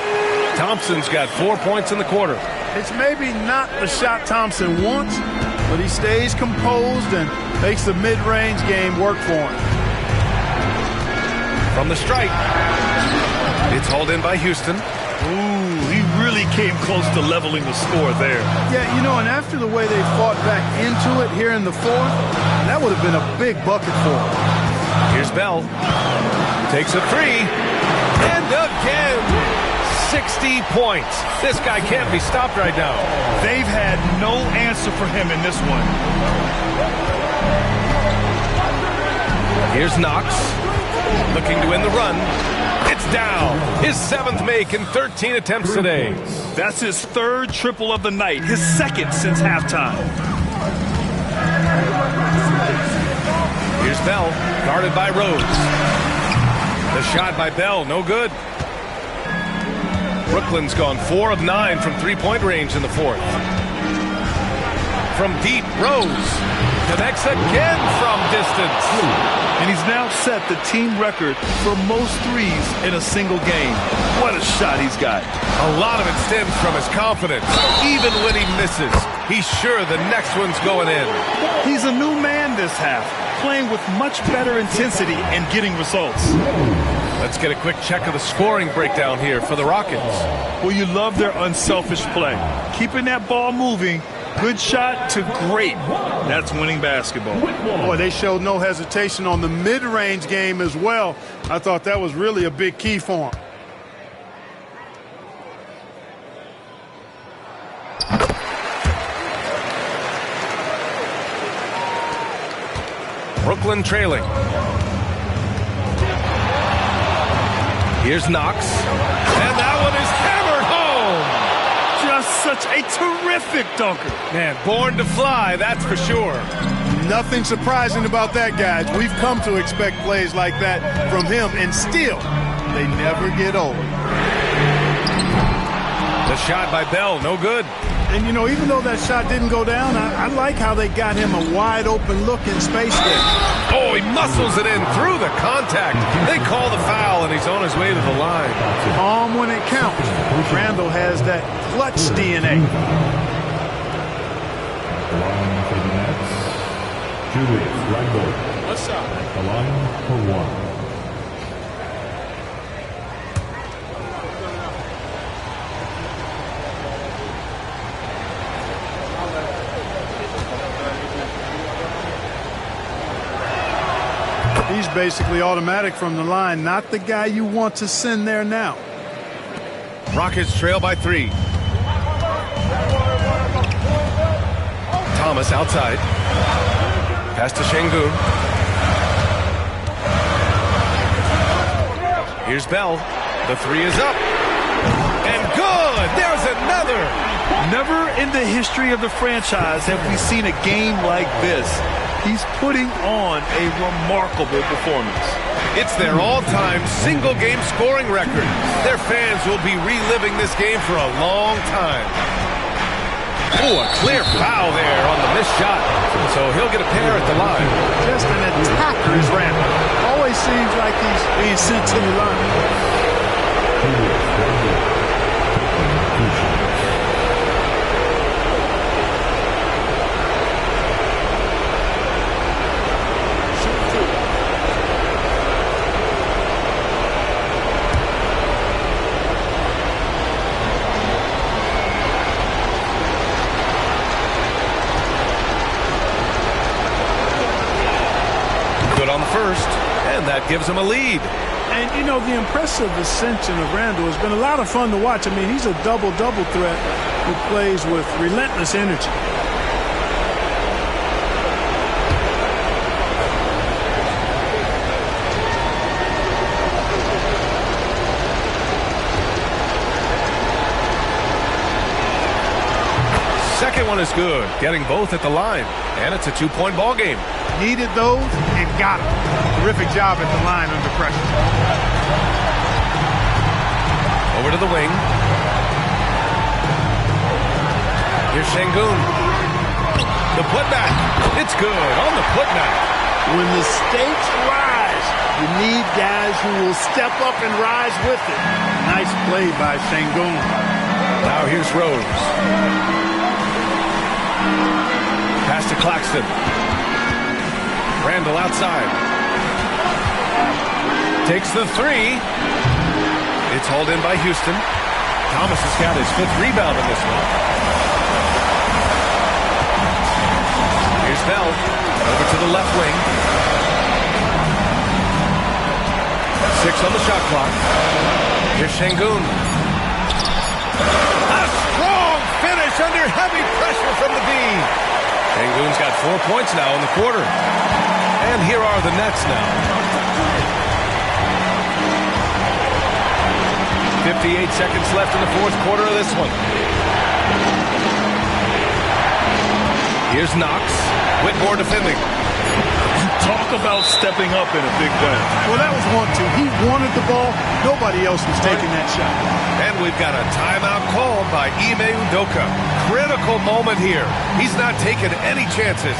Thompson's got 4 points in the quarter. It's maybe not the shot Thompson wants, but he stays composed and makes the mid-range game work for him. From the stripe. It's hauled in by Houston. Ooh, he really came close to leveling the score there. Yeah, you know, and after the way they fought back into it here in the fourth, that would have been a big bucket for him. Here's Bell. Takes a three. And again, 60 points. This guy can't be stopped right now. They've had no answer for him in this one. Here's Knox. Looking to win the run. It's down. His 7th make in 13 attempts today. That's his 3rd triple of the night. His 2nd since halftime. Here's Bell. Guarded by Rhodes. The shot by Bell. No good. Brooklyn's gone 4 of 9 from 3-point range in the 4th. From deep, Rose connects again from distance. And he's now set the team record for most threes in a single game. What a shot he's got. A lot of it stems from his confidence. Even when he misses, he's sure the next one's going in. He's a new man this half, playing with much better intensity and getting results. Let's get a quick check of the scoring breakdown here for the Rockets. Well, you love their unselfish play. Keeping that ball moving, good shot to great. That's winning basketball. Boy, they showed no hesitation on the mid-range game as well. I thought that was really a big key for them. Brooklyn trailing. Here's Knox. And that one is hammered home. Just such a terrific dunker. Man, born to fly, that's for sure. Nothing surprising about that, guys. We've come to expect plays like that from him, and still, they never get old. The shot by Bell, no good. And, you know, even though that shot didn't go down, I like how they got him a wide-open look in space there. Oh, he muscles it in through the contact. They call the foul, and he's on his way to the line. Calm when it counts. Randall has that clutch DNA. Line for the Nets, Julius Randle. What's up? The line for 1. He's basically automatic from the line, not the guy you want to send there now. Rockets trail by 3. Thomas outside. Pass to Şengün. Here's Bell. The 3 is up. And good! There's another! Never in the history of the franchise have we seen a game like this. He's putting on a remarkable performance. It's their all-time single-game scoring record. Their fans will be reliving this game for a long time. Oh, a clear foul there on the missed shot. So he'll get a pair at the line. Just an attacker is Randall. Always seems like he's being sent to the line. On the first, and that gives him a lead. And, you know, the impressive ascension of Randall has been a lot of fun to watch. I mean, he's a double-double threat who plays with relentless energy. Second one is good, getting both at the line, and it's a 2-point ball game. Needed those and got them. Terrific job at the line under pressure. Over to the wing. Here's Şengün. The putback. It's good on the putback. When the stakes rise, you need guys who will step up and rise with it. Nice play by Şengün. Now here's Rose. Pass to Claxton. Randall outside. Takes the three. It's hauled in by Houston. Thomas has got his 5th rebound in this one. Here's Bell. Over to the left wing. 6 on the shot clock. Here's Şengün. A strong finish under heavy pressure from the D. Şengün's got 4 points now in the quarter. And here are the Nets now. 58 seconds left in the 4th quarter of this one. Here's Knox. Whitmore defending. Talk about stepping up in a big way. Well, that was 1-2. He wanted the ball. Nobody else was taking that shot. And we've got a timeout called by Ime Udoka. Critical moment here. He's not taking any chances.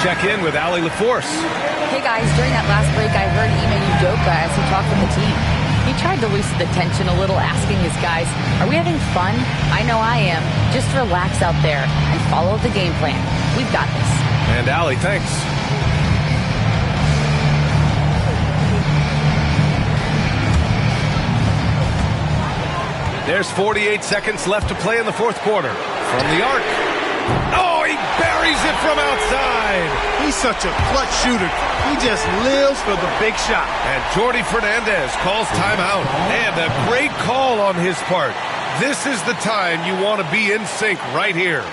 Check in with Allie LaForce. Hey guys, during that last break, I heard Ime Udoka as he talked with the team. He tried to loosen the tension a little, asking his guys, are we having fun? I know I am. Just relax out there and follow the game plan. We've got this. And Allie, thanks. There's 48 seconds left to play in the 4th quarter. From the arc. Oh, he buries it from outside. He's such a clutch shooter. He just lives for the big shot. And Jordi Fernandez calls timeout. And a great call on his part. This is the time you want to be in sync right here.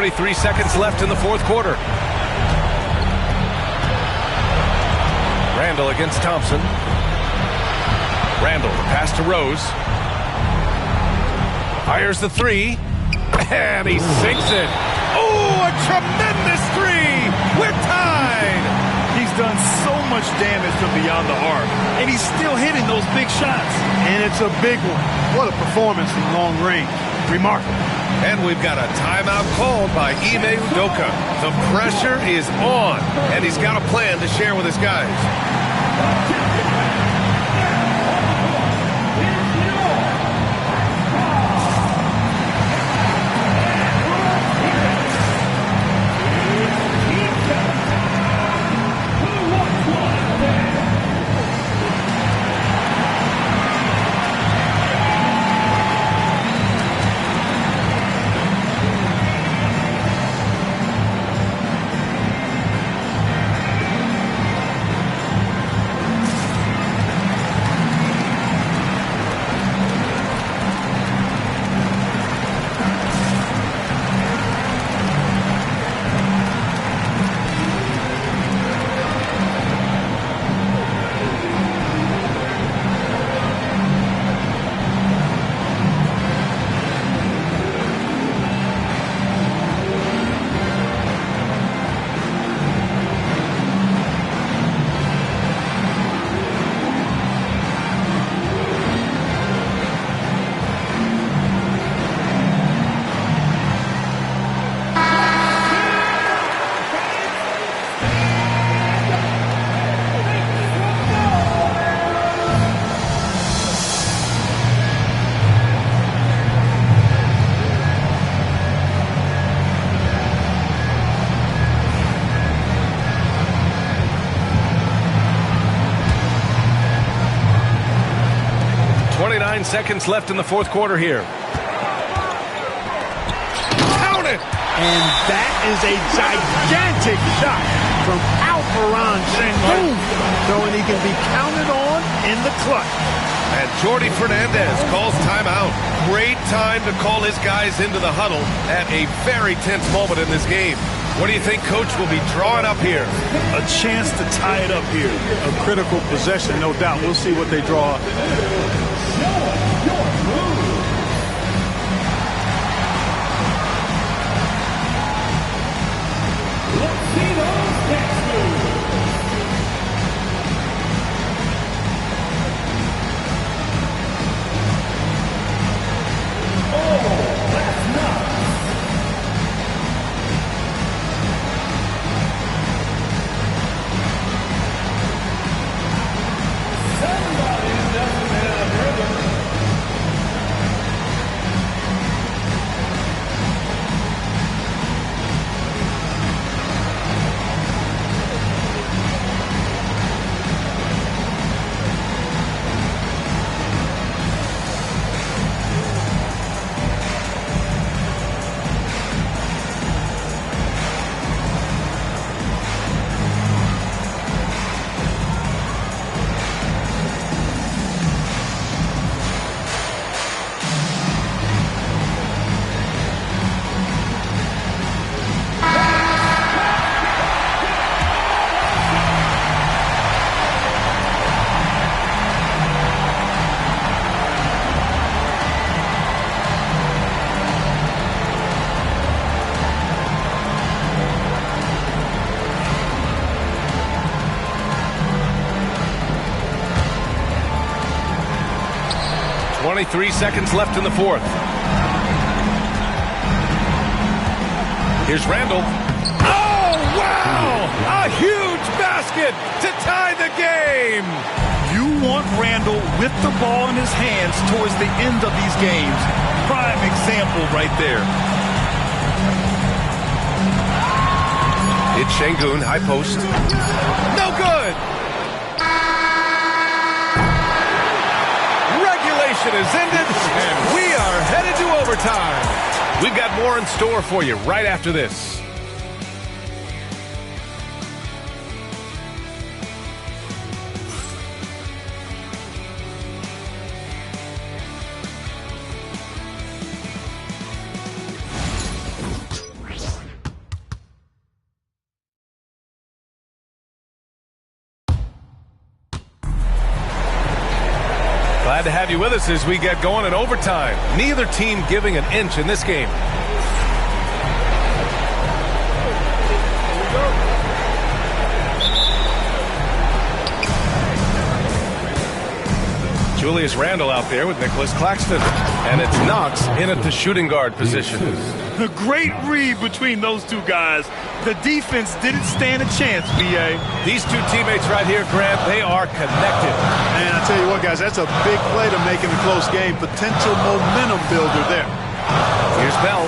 23 seconds left in the fourth quarter. Randall against Thompson. Randall, the pass to Rose. Fires the three. And he sinks it. Oh, a tremendous three. We're tied. He's done so much damage from beyond the arc, and he's still hitting those big shots. And it's a big one. What a performance from long range. Remarkable. And we've got a timeout called by Ime Udoka. The pressure is on, and he's got a plan to share with his guys. Seconds left in the fourth quarter here. Count it! And that is a gigantic shot from Alperen Sengun, showing he can be counted on in the clutch. And Jordi Fernandez calls timeout. Great time to call his guys into the huddle at a very tense moment in this game. What do you think Coach will be drawing up here? A chance to tie it up here. A critical possession, no doubt. We'll see what they draw up. Only 3 seconds left in the fourth. Here's Randall. Oh, wow! A huge basket to tie the game! You want Randall with the ball in his hands towards the end of these games. Prime example right there. It's Sengun, high post. No good! Regulation is ended, and we are headed to overtime. We've got more in store for you right after this. Glad to have you with us as we get going in overtime. Neither team giving an inch in this game. Julius Randle out there with Nicholas Claxton. And it's Knox in at the shooting guard position. A great read between those two guys. The defense didn't stand a chance, B.A. These two teammates right here, Grant, they are connected. And I tell you what, guys, that's a big play to make in a close game. Potential momentum builder there. Here's Bell.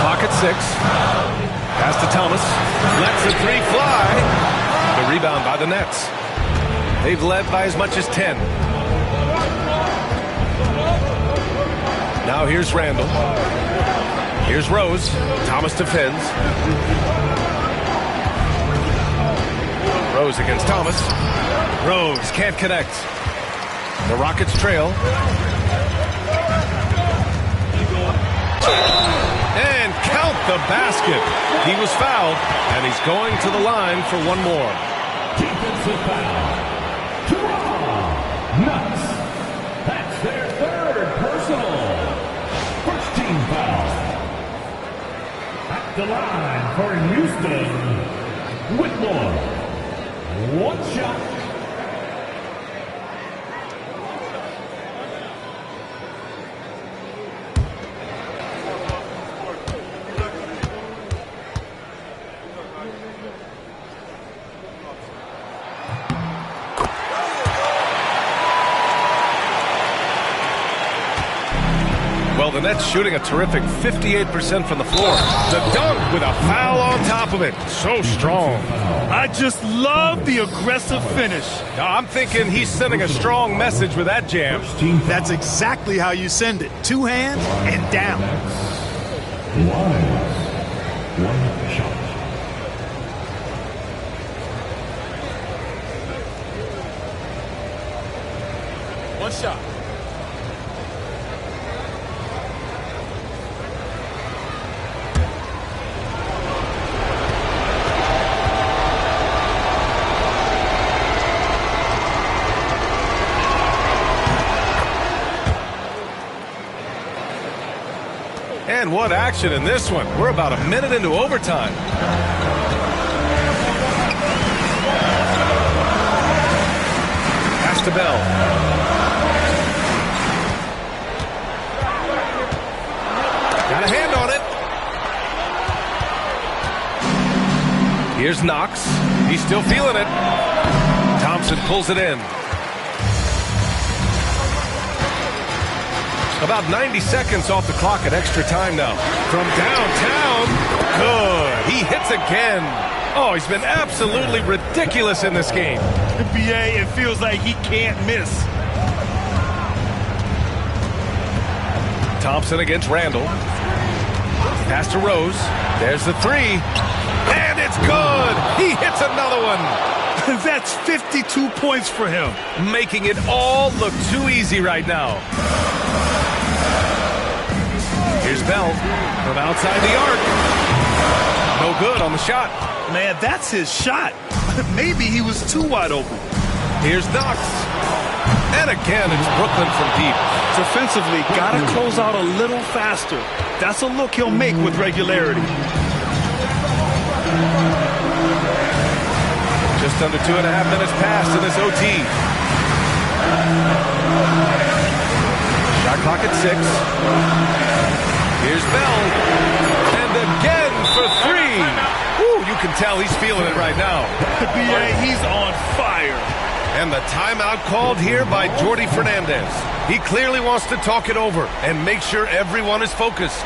Clock at 6. Pass to Thomas. Lets the three fly. The rebound by the Nets. They've led by as much as 10. Now here's Randle. Here's Rose. Thomas defends. Rose against Thomas. Rose can't connect. The Rockets trail. And count the basket. He was fouled, and he's going to the line for one more. Defensive foul. Nuts. That's their third personal. First team foul. At the line for Houston, Whitmore. One shot. Well, the Nets shooting a terrific 58% from the floor. The dunk with a foul on top of it. So strong. I just love the aggressive finish. Now, I'm thinking he's sending a strong message with that jam. That's exactly how you send it. Two hands and down. One shot. One shot. And what action in this one. We're about a minute into overtime. Pass to Bell. Got a hand on it. Here's Knox. He's still feeling it. Thompson pulls it in. About 90 seconds off the clock at extra time now. From downtown, good. He hits again. Oh, he's been absolutely ridiculous in this game. B.A., it feels like he can't miss. Thompson against Randle. Pass to Rose. There's the three. And it's good. He hits another one. That's 52 points for him. Making it all look too easy right now. Here's Bell from outside the arc. No good on the shot. Man, that's his shot. Maybe he was too wide open. Here's Knox. And again, it's Brooklyn from deep. Defensively, got to close out a little faster. That's a look he'll make with regularity. Just under 2.5 minutes passed in this OT. Shot clock at 6. Here's Bell. And again for 3. Woo, you can tell he's feeling it right now. B.A., he's on fire. And the timeout called here by Jordi Fernandez. He clearly wants to talk it over and make sure everyone is focused.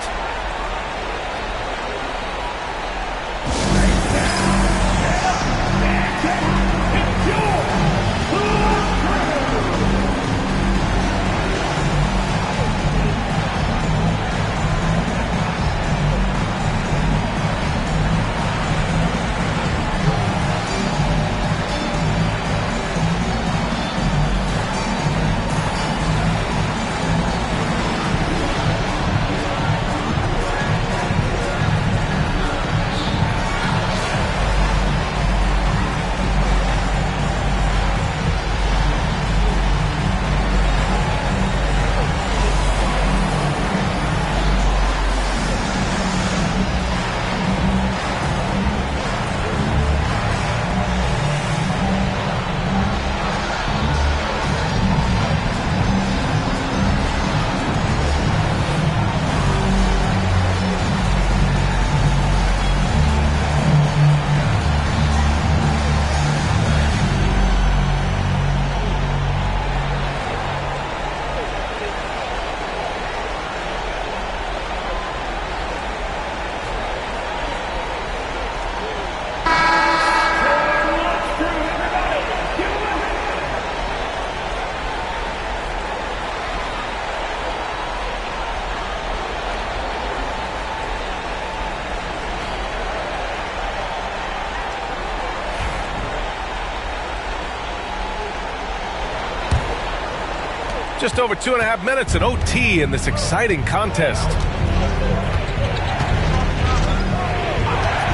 Just over 2.5 minutes in OT in this exciting contest.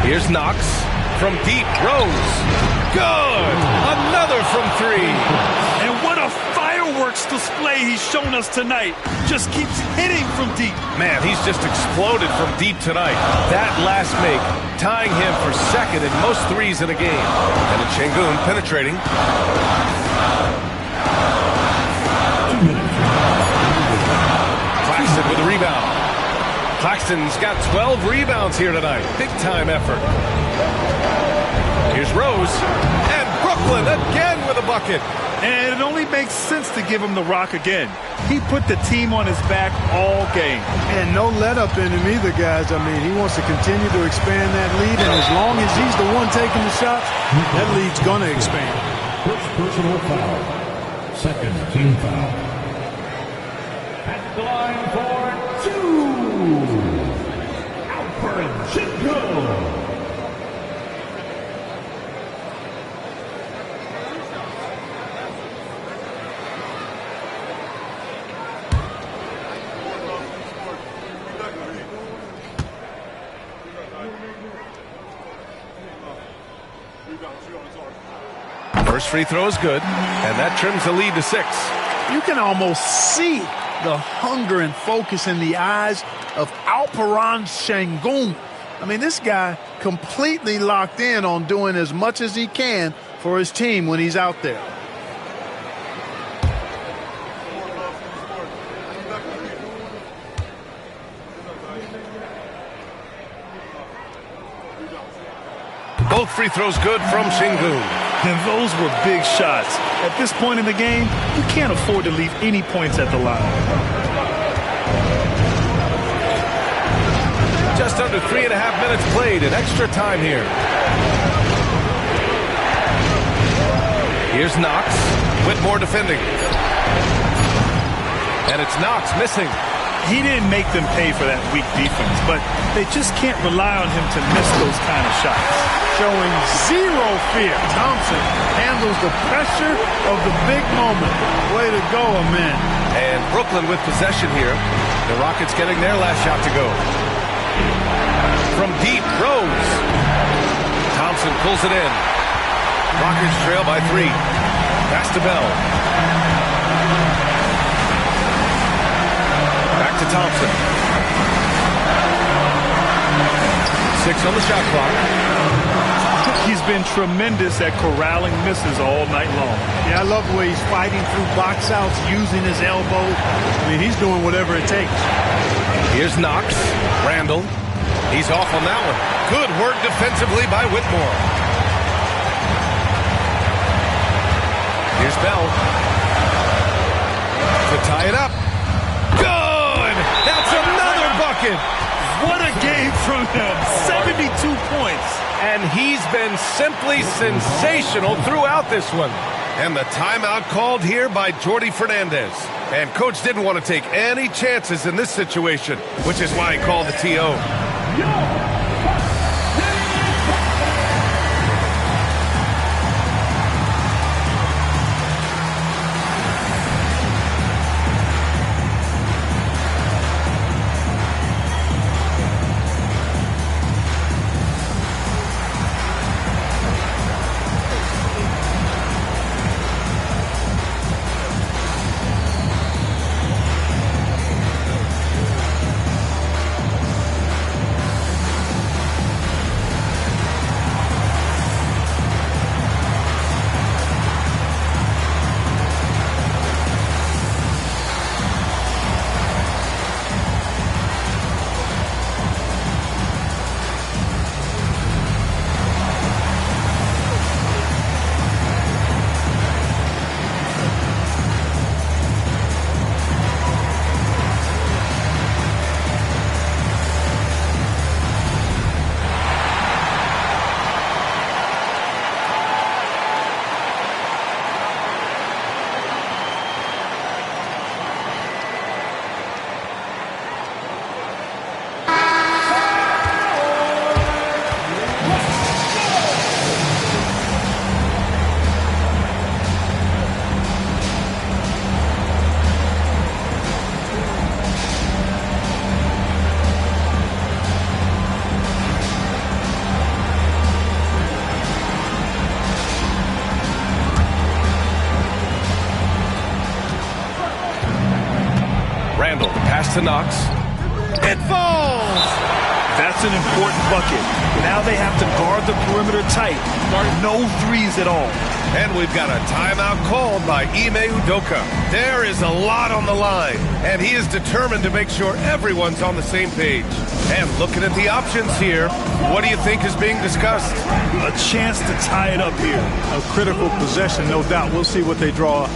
Here's Knox from deep. Rose. Good. Another from 3. And what a fireworks display he's shown us tonight. Just keeps hitting from deep. Man, he's just exploded from deep tonight. That last make, tying him for second in most threes in a game. And it's Sengun penetrating. Claxton with a rebound. Claxton's got 12 rebounds here tonight. Big-time effort. Here's Rose. And Brooklyn again with a bucket. And it only makes sense to give him the rock again. He put the team on his back all game. And no let-up in him either, guys. I mean, he wants to continue to expand that lead, and as long as he's the one taking the shots, that lead's going to expand. First personal foul. Second team foul. At the line for 2. Alperen Sengun. First free throw is good, and that trims the lead to 6. You can almost see the hunger and focus in the eyes of Alperen Sengun. I mean, this guy completely locked in on doing as much as he can for his team when he's out there. Both free throws good from Sengun. And those were big shots. At this point in the game, you can't afford to leave any points at the line. Just under 3.5 minutes played in extra time here. Here's Knox. Whitmore defending. And it's Knox missing. He didn't make them pay for that weak defense, but they just can't rely on him to miss those kind of shots. Showing zero fear. Thompson handles the pressure of the big moment. Way to go, Amen. And Brooklyn with possession here. The Rockets getting their last shot to go. From deep, Rose. Thompson pulls it in. Rockets trail by 3. Pass to Bell. Back to Thompson. 6 on the shot clock. He's been tremendous at corralling misses all night long. Yeah, I love the way he's fighting through box outs, using his elbow. I mean, he's doing whatever it takes. Here's Knox. Randall. He's off on that one. Good work defensively by Whitmore. Here's Bell. To tie it up. Good! That's another bucket! What a game from him. 72 points. And he's been simply sensational throughout this one. And the timeout called here by Jordi Fernandez. And coach didn't want to take any chances in this situation, which is why he called the TO. to Knox. It falls! That's an important bucket. Now they have to guard the perimeter tight. No threes at all. And we've got a timeout called by Ime Udoka. There is a lot on the line, and he is determined to make sure everyone's on the same page. And looking at the options here, what do you think is being discussed? A chance to tie it up here. A critical possession, no doubt. We'll see what they draw.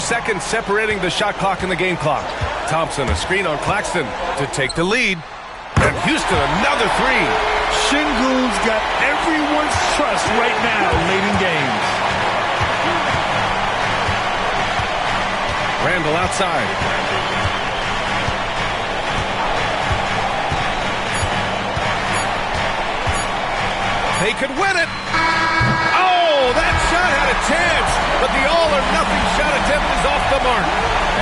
Seconds separating the shot clock and the game clock. Thompson, a screen on Claxton to take the lead. And Houston, another three. Şengün's got everyone's trust right now late in games. Randall outside. They could win it. Oh, that shot had a chance, but the all-or-nothing shot attempt is off the mark.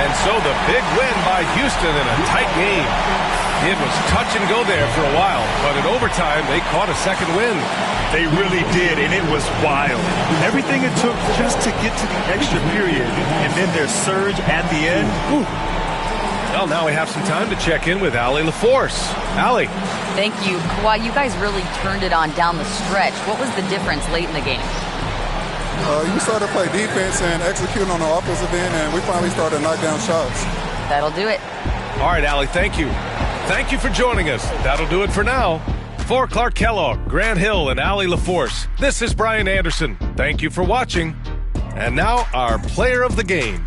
And so the big win by Houston in a tight game. It was touch and go there for a while, but in overtime, they caught a second win. They really did, and it was wild. Everything it took just to get to the extra period, and then their surge at the end. Whew. Well, now we have some time to check in with Allie LaForce. Allie. Thank you. Kawhi, you guys really turned it on down the stretch. What was the difference late in the game? You started to play defense and execute on the offensive end, and we finally started to knock down shots. That'll do it. All right, Allie, thank you. Thank you for joining us. That'll do it for now. For Clark Kellogg, Grant Hill, and Allie LaForce, this is Brian Anderson. Thank you for watching. And now, our player of the game.